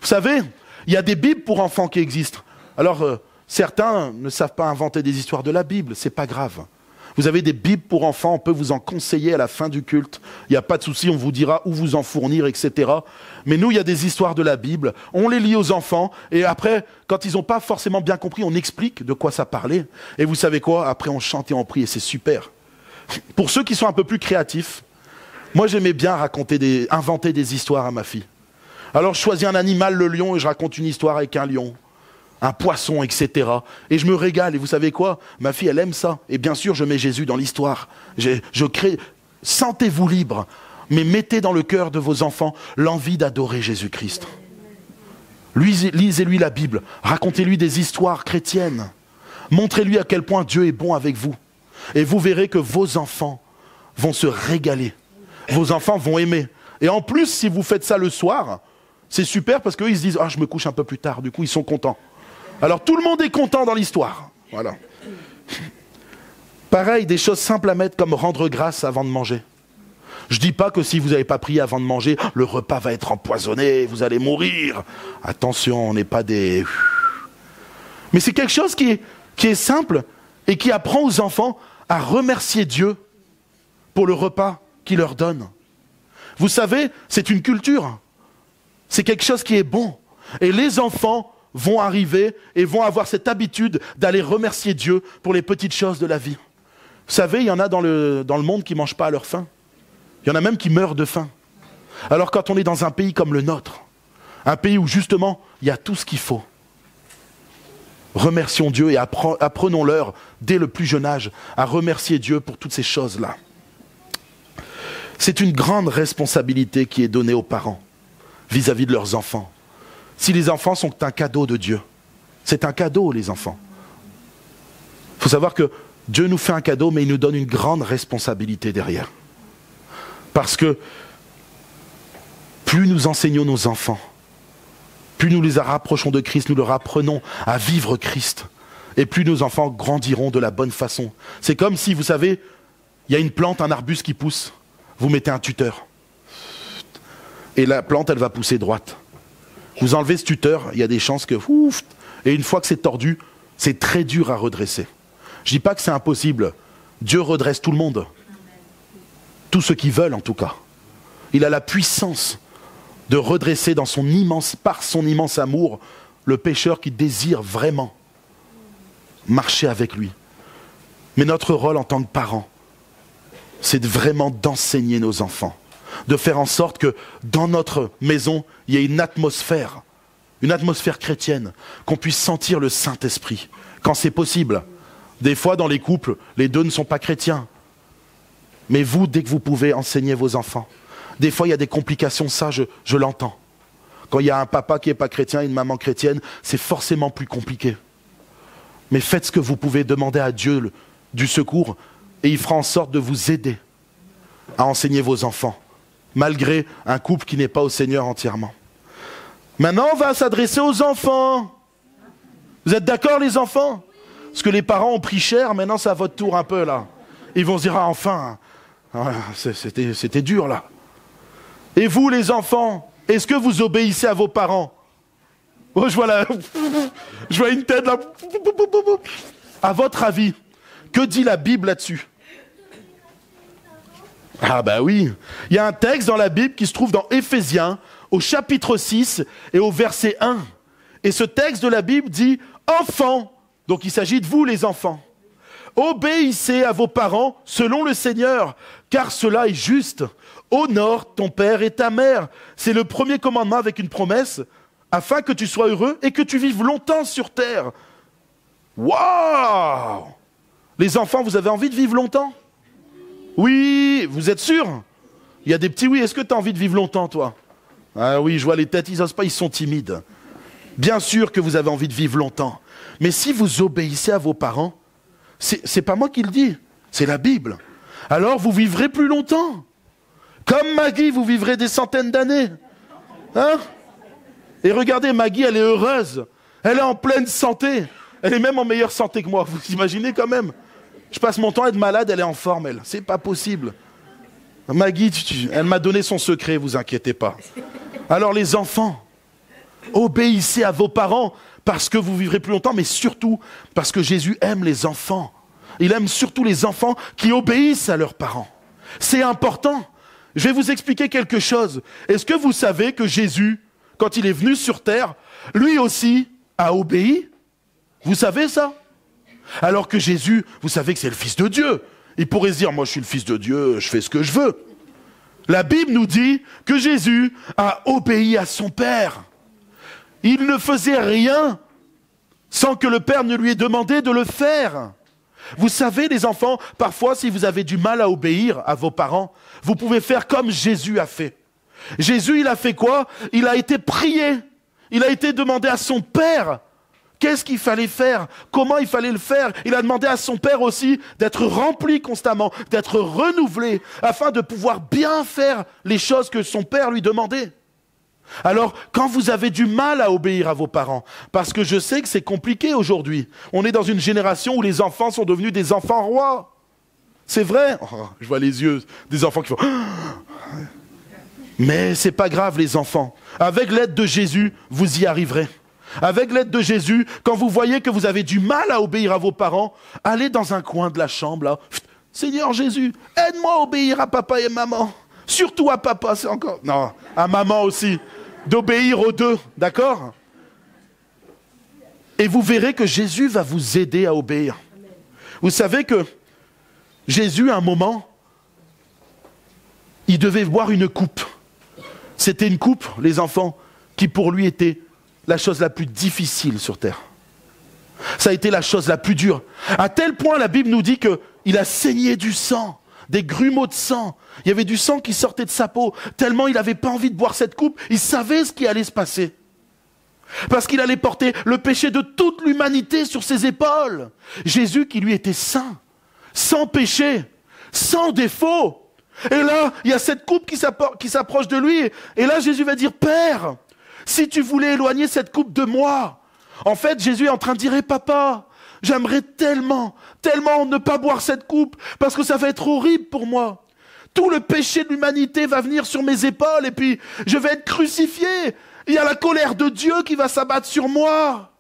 Vous savez, il y a des Bibles pour enfants qui existent. Alors, certains ne savent pas inventer des histoires de la Bible, c'est pas grave. Vous avez des Bibles pour enfants, on peut vous en conseiller à la fin du culte. Il n'y a pas de souci, on vous dira où vous en fournir, etc. Mais nous, il y a des histoires de la Bible, on les lit aux enfants, et après, quand ils n'ont pas forcément bien compris, on explique de quoi ça parlait. Et vous savez quoi? Après, on chante et on prie, et c'est super. Pour ceux qui sont un peu plus créatifs, moi j'aimais bien inventer des histoires à ma fille. Alors je choisis un animal, le lion, et je raconte une histoire avec un lion. Un poisson, etc. Et je me régale. Et vous savez quoi? Ma fille, elle aime ça. Et bien sûr, je mets Jésus dans l'histoire. Je crée... Sentez-vous libre, mais mettez dans le cœur de vos enfants l'envie d'adorer Jésus-Christ. Lisez-lui la Bible. Racontez-lui des histoires chrétiennes. Montrez-lui à quel point Dieu est bon avec vous. Et vous verrez que vos enfants vont se régaler. Vos enfants vont aimer. Et en plus, si vous faites ça le soir, c'est super parce qu'eux, ils se disent « Ah, je me couche un peu plus tard. » Du coup, ils sont contents. Alors tout le monde est content dans l'histoire. Voilà. Pareil, des choses simples à mettre comme rendre grâce avant de manger. Je ne dis pas que si vous n'avez pas prié avant de manger, le repas va être empoisonné, vous allez mourir. Attention, on n'est pas des... Mais c'est quelque chose qui est simple et qui apprend aux enfants à remercier Dieu pour le repas qu'il leur donne. Vous savez, c'est une culture. C'est quelque chose qui est bon. Et les enfants vont arriver et vont avoir cette habitude d'aller remercier Dieu pour les petites choses de la vie. Vous savez, il y en a dans le monde qui ne mangent pas à leur faim. Il y en a même qui meurent de faim. Alors quand on est dans un pays comme le nôtre, un pays où justement il y a tout ce qu'il faut, remercions Dieu et apprenons-leur dès le plus jeune âge à remercier Dieu pour toutes ces choses-là. C'est une grande responsabilité qui est donnée aux parents vis-à-vis de leurs enfants. Si les enfants sont un cadeau de Dieu, c'est un cadeau, les enfants. Il faut savoir que Dieu nous fait un cadeau, mais il nous donne une grande responsabilité derrière. Parce que plus nous enseignons nos enfants, plus nous les rapprochons de Christ, nous leur apprenons à vivre Christ, et plus nos enfants grandiront de la bonne façon. C'est comme si, vous savez, il y a une plante, un arbuste qui pousse, vous mettez un tuteur, et la plante, elle va pousser droite. Vous enlevez ce tuteur, il y a des chances que... Et une fois que c'est tordu, c'est très dur à redresser. Je ne dis pas que c'est impossible. Dieu redresse tout le monde. Tous ceux qui veulent, en tout cas. Il a la puissance de redresser par son immense amour, le pécheur qui désire vraiment marcher avec lui. Mais notre rôle en tant que parents, c'est vraiment d'enseigner nos enfants. De faire en sorte que dans notre maison, il y ait une atmosphère chrétienne, qu'on puisse sentir le Saint-Esprit, quand c'est possible. Des fois, dans les couples, les deux ne sont pas chrétiens. Mais vous, dès que vous pouvez, enseignez vos enfants. Des fois, il y a des complications, ça, je l'entends. Quand il y a un papa qui n'est pas chrétien et une maman chrétienne, c'est forcément plus compliqué. Mais faites ce que vous pouvez, demander à Dieu du secours, et il fera en sorte de vous aider à enseigner vos enfants, malgré un couple qui n'est pas au Seigneur entièrement. Maintenant, on va s'adresser aux enfants. Vous êtes d'accord, les enfants? Parce que les parents ont pris cher, maintenant c'est à votre tour un peu, là. Ils vont se dire, ah, enfin, c'était dur, là. Et vous les enfants, est-ce que vous obéissez à vos parents? Oh, je vois une tête là. À votre avis, que dit la Bible là-dessus? Ah bah oui, il y a un texte dans la Bible qui se trouve dans Éphésiens, au chapitre 6 et au verset 1. Et ce texte de la Bible dit « Enfants », donc il s'agit de vous les enfants, « obéissez à vos parents selon le Seigneur, car cela est juste. Honore ton père et ta mère. » C'est le premier commandement avec une promesse, afin que tu sois heureux et que tu vives longtemps sur terre. Waouh! Les enfants, vous avez envie de vivre longtemps? Oui, vous êtes sûrs? Il y a des petits oui. Est-ce que tu as envie de vivre longtemps, toi? Ah oui, je vois les têtes, ils n'osent pas, ils sont timides. Bien sûr que vous avez envie de vivre longtemps. Mais si vous obéissez à vos parents, c'est pas moi qui le dis, c'est la Bible. Alors vous vivrez plus longtemps. Comme Maggie, vous vivrez des centaines d'années. Hein? Et regardez, Maggie, elle est heureuse. Elle est en pleine santé. Elle est même en meilleure santé que moi. Vous imaginez quand même? Je passe mon temps à être malade, elle est en forme, elle. C'est pas possible. Maggie, elle m'a donné son secret, vous inquiétez pas. Alors les enfants, obéissez à vos parents parce que vous vivrez plus longtemps, mais surtout parce que Jésus aime les enfants. Il aime surtout les enfants qui obéissent à leurs parents. C'est important. Je vais vous expliquer quelque chose. Est-ce que vous savez que Jésus, quand il est venu sur terre, lui aussi a obéi? Vous savez ça? Alors que Jésus, vous savez que c'est le Fils de Dieu. Il pourrait se dire, moi je suis le Fils de Dieu, je fais ce que je veux. La Bible nous dit que Jésus a obéi à son Père. Il ne faisait rien sans que le Père ne lui ait demandé de le faire. Vous savez les enfants, parfois si vous avez du mal à obéir à vos parents, vous pouvez faire comme Jésus a fait. Jésus, il a fait quoi? Il a été prié. Il a été demandé à son Père. Qu'est-ce qu'il fallait faire? Comment il fallait le faire? Il a demandé à son Père aussi d'être rempli constamment, d'être renouvelé, afin de pouvoir bien faire les choses que son Père lui demandait. Alors, quand vous avez du mal à obéir à vos parents, parce que je sais que c'est compliqué aujourd'hui, on est dans une génération où les enfants sont devenus des enfants rois. C'est vrai? Oh, je vois les yeux des enfants qui font... Mais c'est pas grave les enfants. Avec l'aide de Jésus, vous y arriverez. Avec l'aide de Jésus, quand vous voyez que vous avez du mal à obéir à vos parents, allez dans un coin de la chambre, là. Seigneur Jésus, aide-moi à obéir à papa et maman. Surtout à papa, c'est encore... Non, à maman aussi. D'obéir aux deux, d'accord? Et vous verrez que Jésus va vous aider à obéir. Vous savez que Jésus, à un moment, il devait boire une coupe. C'était une coupe, les enfants, qui pour lui était la chose la plus difficile sur terre. Ça a été la chose la plus dure. À tel point, la Bible nous dit qu'il a saigné du sang, des grumeaux de sang. Il y avait du sang qui sortait de sa peau, tellement il n'avait pas envie de boire cette coupe. Il savait ce qui allait se passer. Parce qu'il allait porter le péché de toute l'humanité sur ses épaules. Jésus qui lui était saint, sans péché, sans défaut. Et là, il y a cette coupe qui s'approche de lui. Et là, Jésus va dire, Père, si tu voulais éloigner cette coupe de moi. En fait, Jésus est en train de dire, hey, papa, j'aimerais tellement ne pas boire cette coupe, parce que ça va être horrible pour moi. Tout le péché de l'humanité va venir sur mes épaules, et puis je vais être crucifié. Il y a la colère de Dieu qui va s'abattre sur moi.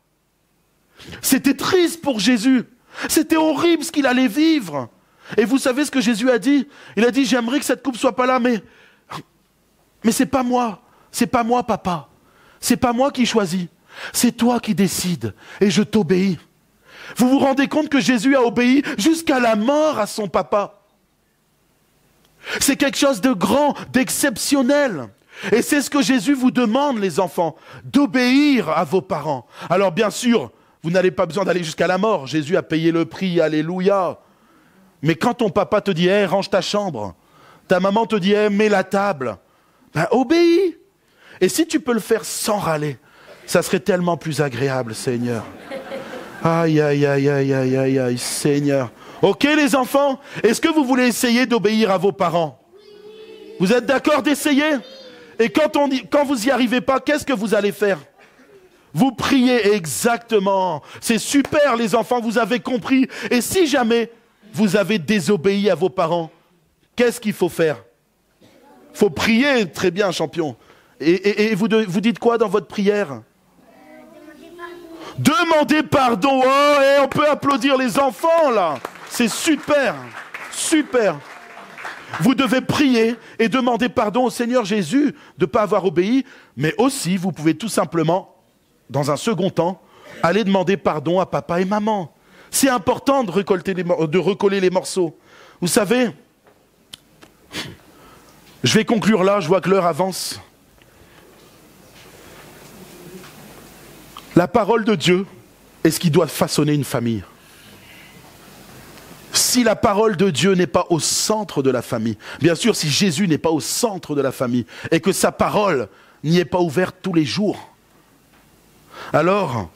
C'était triste pour Jésus. C'était horrible ce qu'il allait vivre. Et vous savez ce que Jésus a dit? Il a dit, j'aimerais que cette coupe soit pas là, mais c'est pas moi. C'est pas moi, papa. C'est pas moi qui choisis. C'est toi qui décides. Et je t'obéis. Vous vous rendez compte que Jésus a obéi jusqu'à la mort à son papa? C'est quelque chose de grand, d'exceptionnel. Et c'est ce que Jésus vous demande, les enfants, d'obéir à vos parents. Alors bien sûr, vous n'avez pas besoin d'aller jusqu'à la mort. Jésus a payé le prix, alléluia. Mais quand ton papa te dit, hey, range ta chambre, ta maman te dit, hey, mets la table, ben obéis. Et si tu peux le faire sans râler, ça serait tellement plus agréable, Seigneur. Aïe, aïe, aïe, aïe, aïe, aïe, aïe, Seigneur. Ok les enfants, est-ce que vous voulez essayer d'obéir à vos parents? Vous êtes d'accord d'essayer? Et quand vous n'y arrivez pas, qu'est-ce que vous allez faire? Vous priez exactement. C'est super les enfants, vous avez compris. Et si jamais vous avez désobéi à vos parents, qu'est-ce qu'il faut faire? Faut prier, très bien, champion. Et vous dites quoi dans votre prière? Demandez pardon. Oh, et on peut applaudir les enfants, là. C'est super, super. Vous devez prier et demander pardon au Seigneur Jésus de ne pas avoir obéi, mais aussi, vous pouvez tout simplement, dans un second temps, aller demander pardon à papa et maman. C'est important de recoller les morceaux. Vous savez, je vais conclure là, je vois que l'heure avance. La parole de Dieu est ce qui doit façonner une famille. Si la parole de Dieu n'est pas au centre de la famille, bien sûr, si Jésus n'est pas au centre de la famille et que sa parole n'y est pas ouverte tous les jours, alors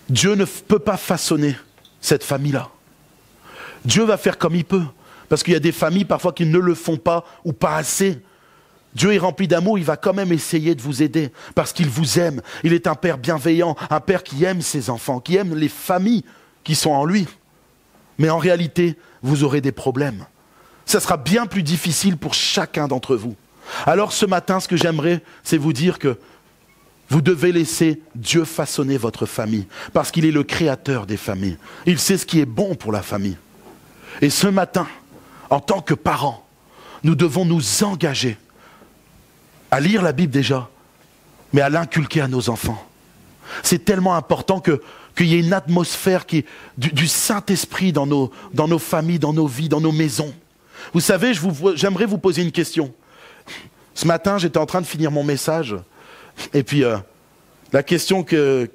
Dieu ne peut pas façonner cette famille-là. Dieu va faire comme il peut, parce qu'il y a des familles parfois qui ne le font pas ou pas assez. Dieu est rempli d'amour, il va quand même essayer de vous aider, parce qu'il vous aime. Il est un père bienveillant, un père qui aime ses enfants, qui aime les familles qui sont en lui. Mais en réalité, vous aurez des problèmes. Ça sera bien plus difficile pour chacun d'entre vous. Alors ce matin, ce que j'aimerais, c'est vous dire que vous devez laisser Dieu façonner votre famille, parce qu'il est le créateur des familles. Il sait ce qui est bon pour la famille. Et ce matin, en tant que parents, nous devons nous engager à lire la Bible déjà, mais à l'inculquer à nos enfants. C'est tellement important qu'il y ait une atmosphère qui est du Saint-Esprit dans nos familles, dans nos vies, dans nos maisons. Vous savez, j'aimerais vous poser une question. Ce matin, j'étais en train de finir mon message, et puis la question que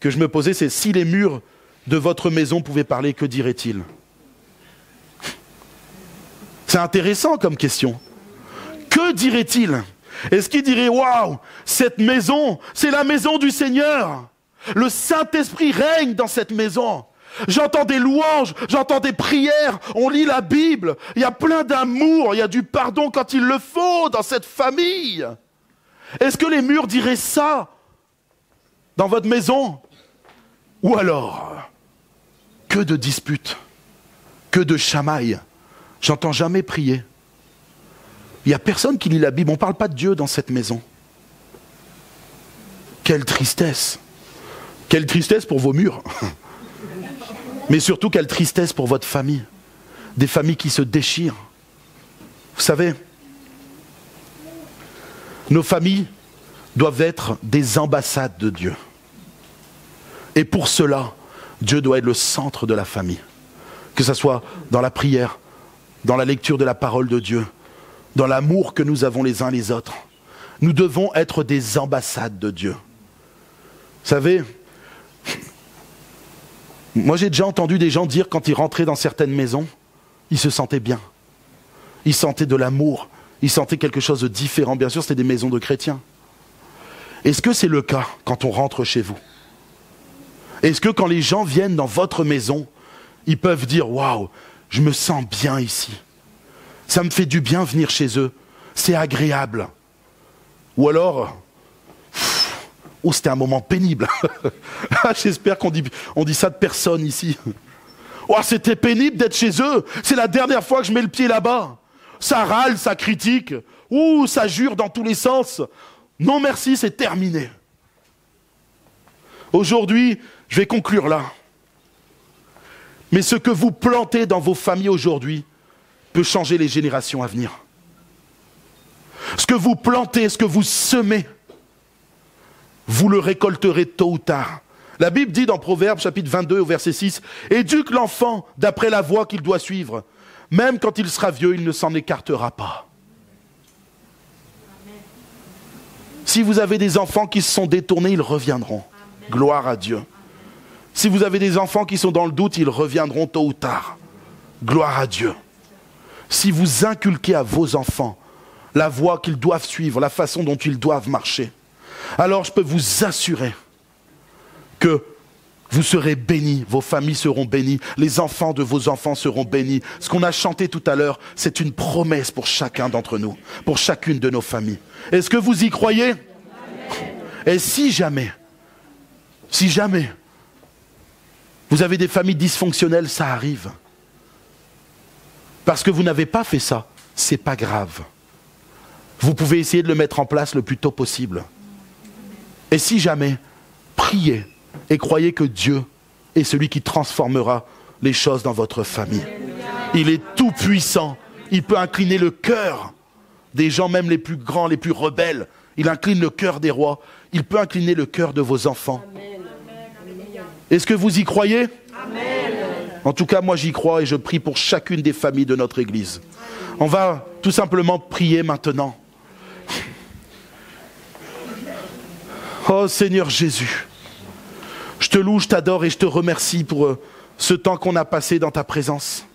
je me posais, c'est si les murs de votre maison pouvaient parler, que diraient-ils? C'est intéressant comme question. Que diraient-ils? Est-ce qu'ils diraient, waouh, cette maison, c'est la maison du Seigneur. Le Saint-Esprit règne dans cette maison. J'entends des louanges, j'entends des prières, on lit la Bible. Il y a plein d'amour, il y a du pardon quand il le faut dans cette famille. Est-ce que les murs diraient ça dans votre maison? Ou alors, que de disputes, que de chamailles. J'entends jamais prier. Il n'y a personne qui lit la Bible. On ne parle pas de Dieu dans cette maison. Quelle tristesse. Quelle tristesse pour vos murs. Mais surtout, quelle tristesse pour votre famille. Des familles qui se déchirent. Vous savez, nos familles doivent être des ambassades de Dieu. Et pour cela, Dieu doit être le centre de la famille. Que ce soit dans la prière, dans la lecture de la parole de Dieu, dans l'amour que nous avons les uns les autres. Nous devons être des ambassades de Dieu. Vous savez, moi j'ai déjà entendu des gens dire quand ils rentraient dans certaines maisons, ils se sentaient bien. Ils sentaient de l'amour, ils sentaient quelque chose de différent. Bien sûr, c'était des maisons de chrétiens. Est-ce que c'est le cas quand on rentre chez vous? Est-ce que quand les gens viennent dans votre maison, ils peuvent dire « Waouh, je me sens bien ici. Ça me fait du bien venir chez eux. C'est agréable. » Ou alors, oh, c'était un moment pénible. J'espère qu'on dit ça de personne ici. Oh, c'était pénible d'être chez eux. C'est la dernière fois que je mets le pied là-bas. Ça râle, ça critique. Ouh, ça jure dans tous les sens. Non merci, c'est terminé. Aujourd'hui, je vais conclure là. Mais ce que vous plantez dans vos familles aujourd'hui peut changer les générations à venir. Ce que vous plantez, ce que vous semez, vous le récolterez tôt ou tard. La Bible dit dans Proverbes chapitre 22 au verset 6, « Éduque l'enfant d'après la voie qu'il doit suivre. Même quand il sera vieux, il ne s'en écartera pas. » Si vous avez des enfants qui se sont détournés, ils reviendront. Gloire à Dieu. Si vous avez des enfants qui sont dans le doute, ils reviendront tôt ou tard. Gloire à Dieu. Si vous inculquez à vos enfants la voie qu'ils doivent suivre, la façon dont ils doivent marcher, alors je peux vous assurer que vous serez bénis, vos familles seront bénies, les enfants de vos enfants seront bénis. Ce qu'on a chanté tout à l'heure, c'est une promesse pour chacun d'entre nous, pour chacune de nos familles. Est-ce que vous y croyez? Amen. Et si jamais, vous avez des familles dysfonctionnelles, ça arrive. Parce que vous n'avez pas fait ça, c'est pas grave. vous pouvez essayer de le mettre en place le plus tôt possible. Et si jamais, priez et croyez que Dieu est celui qui transformera les choses dans votre famille. Il est tout puissant. Il peut incliner le cœur des gens, même les plus grands, les plus rebelles. Il incline le cœur des rois. Il peut incliner le cœur de vos enfants. Est-ce que vous y croyez? Amen. En tout cas, moi j'y crois et je prie pour chacune des familles de notre Église. On va tout simplement prier maintenant. Oh Seigneur Jésus, je te loue, je t'adore et je te remercie pour ce temps qu'on a passé dans ta présence.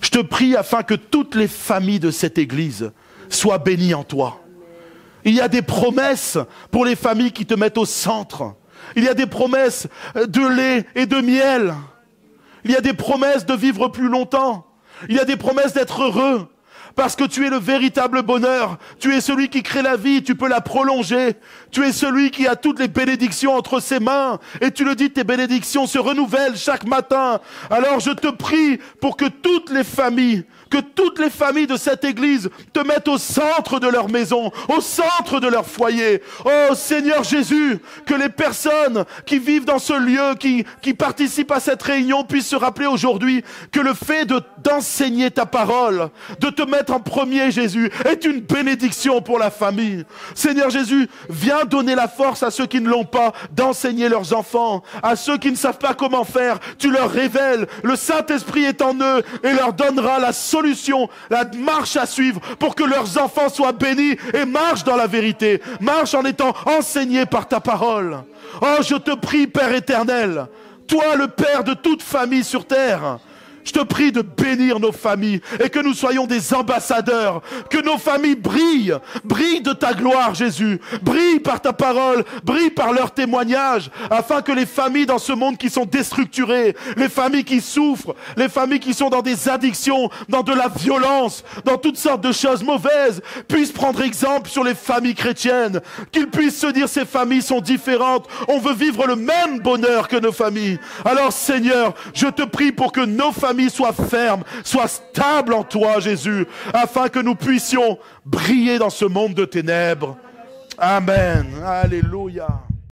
Je te prie afin que toutes les familles de cette Église soient bénies en toi. Il y a des promesses pour les familles qui te mettent au centre. Il y a des promesses de lait et de miel. Il y a des promesses de vivre plus longtemps. Il y a des promesses d'être heureux. Parce que tu es le véritable bonheur. Tu es celui qui crée la vie, tu peux la prolonger. Tu es celui qui a toutes les bénédictions entre ses mains. Et tu le dis, tes bénédictions se renouvellent chaque matin. Alors je te prie pour que toutes les familles de cette Église te mettent au centre de leur maison, au centre de leur foyer. Oh Seigneur Jésus, que les personnes qui vivent dans ce lieu, qui participent à cette réunion puissent se rappeler aujourd'hui que le fait d'enseigner ta parole, de te mettre en premier, Jésus, est une bénédiction pour la famille. Seigneur Jésus, viens donner la force à ceux qui ne l'ont pas d'enseigner leurs enfants, à ceux qui ne savent pas comment faire, tu leur révèles, le Saint-Esprit est en eux et leur donnera la solution, la marche à suivre pour que leurs enfants soient bénis et marchent dans la vérité, marchent en étant enseignés par ta parole. Oh, je te prie, Père éternel, toi le Père de toute famille sur terre, je te prie de bénir nos familles et que nous soyons des ambassadeurs, que nos familles brillent de ta gloire, Jésus, brillent par ta parole, brillent par leur témoignage, afin que les familles dans ce monde qui sont déstructurées, les familles qui souffrent, les familles qui sont dans des addictions, dans de la violence, dans toutes sortes de choses mauvaises, puissent prendre exemple sur les familles chrétiennes, qu'ils puissent se dire ces familles sont différentes, on veut vivre le même bonheur que nos familles. Alors Seigneur, je te prie pour que nos familles soient fermes, soient stables en toi, Jésus, afin que nous puissions briller dans ce monde de ténèbres. Amen. Alléluia.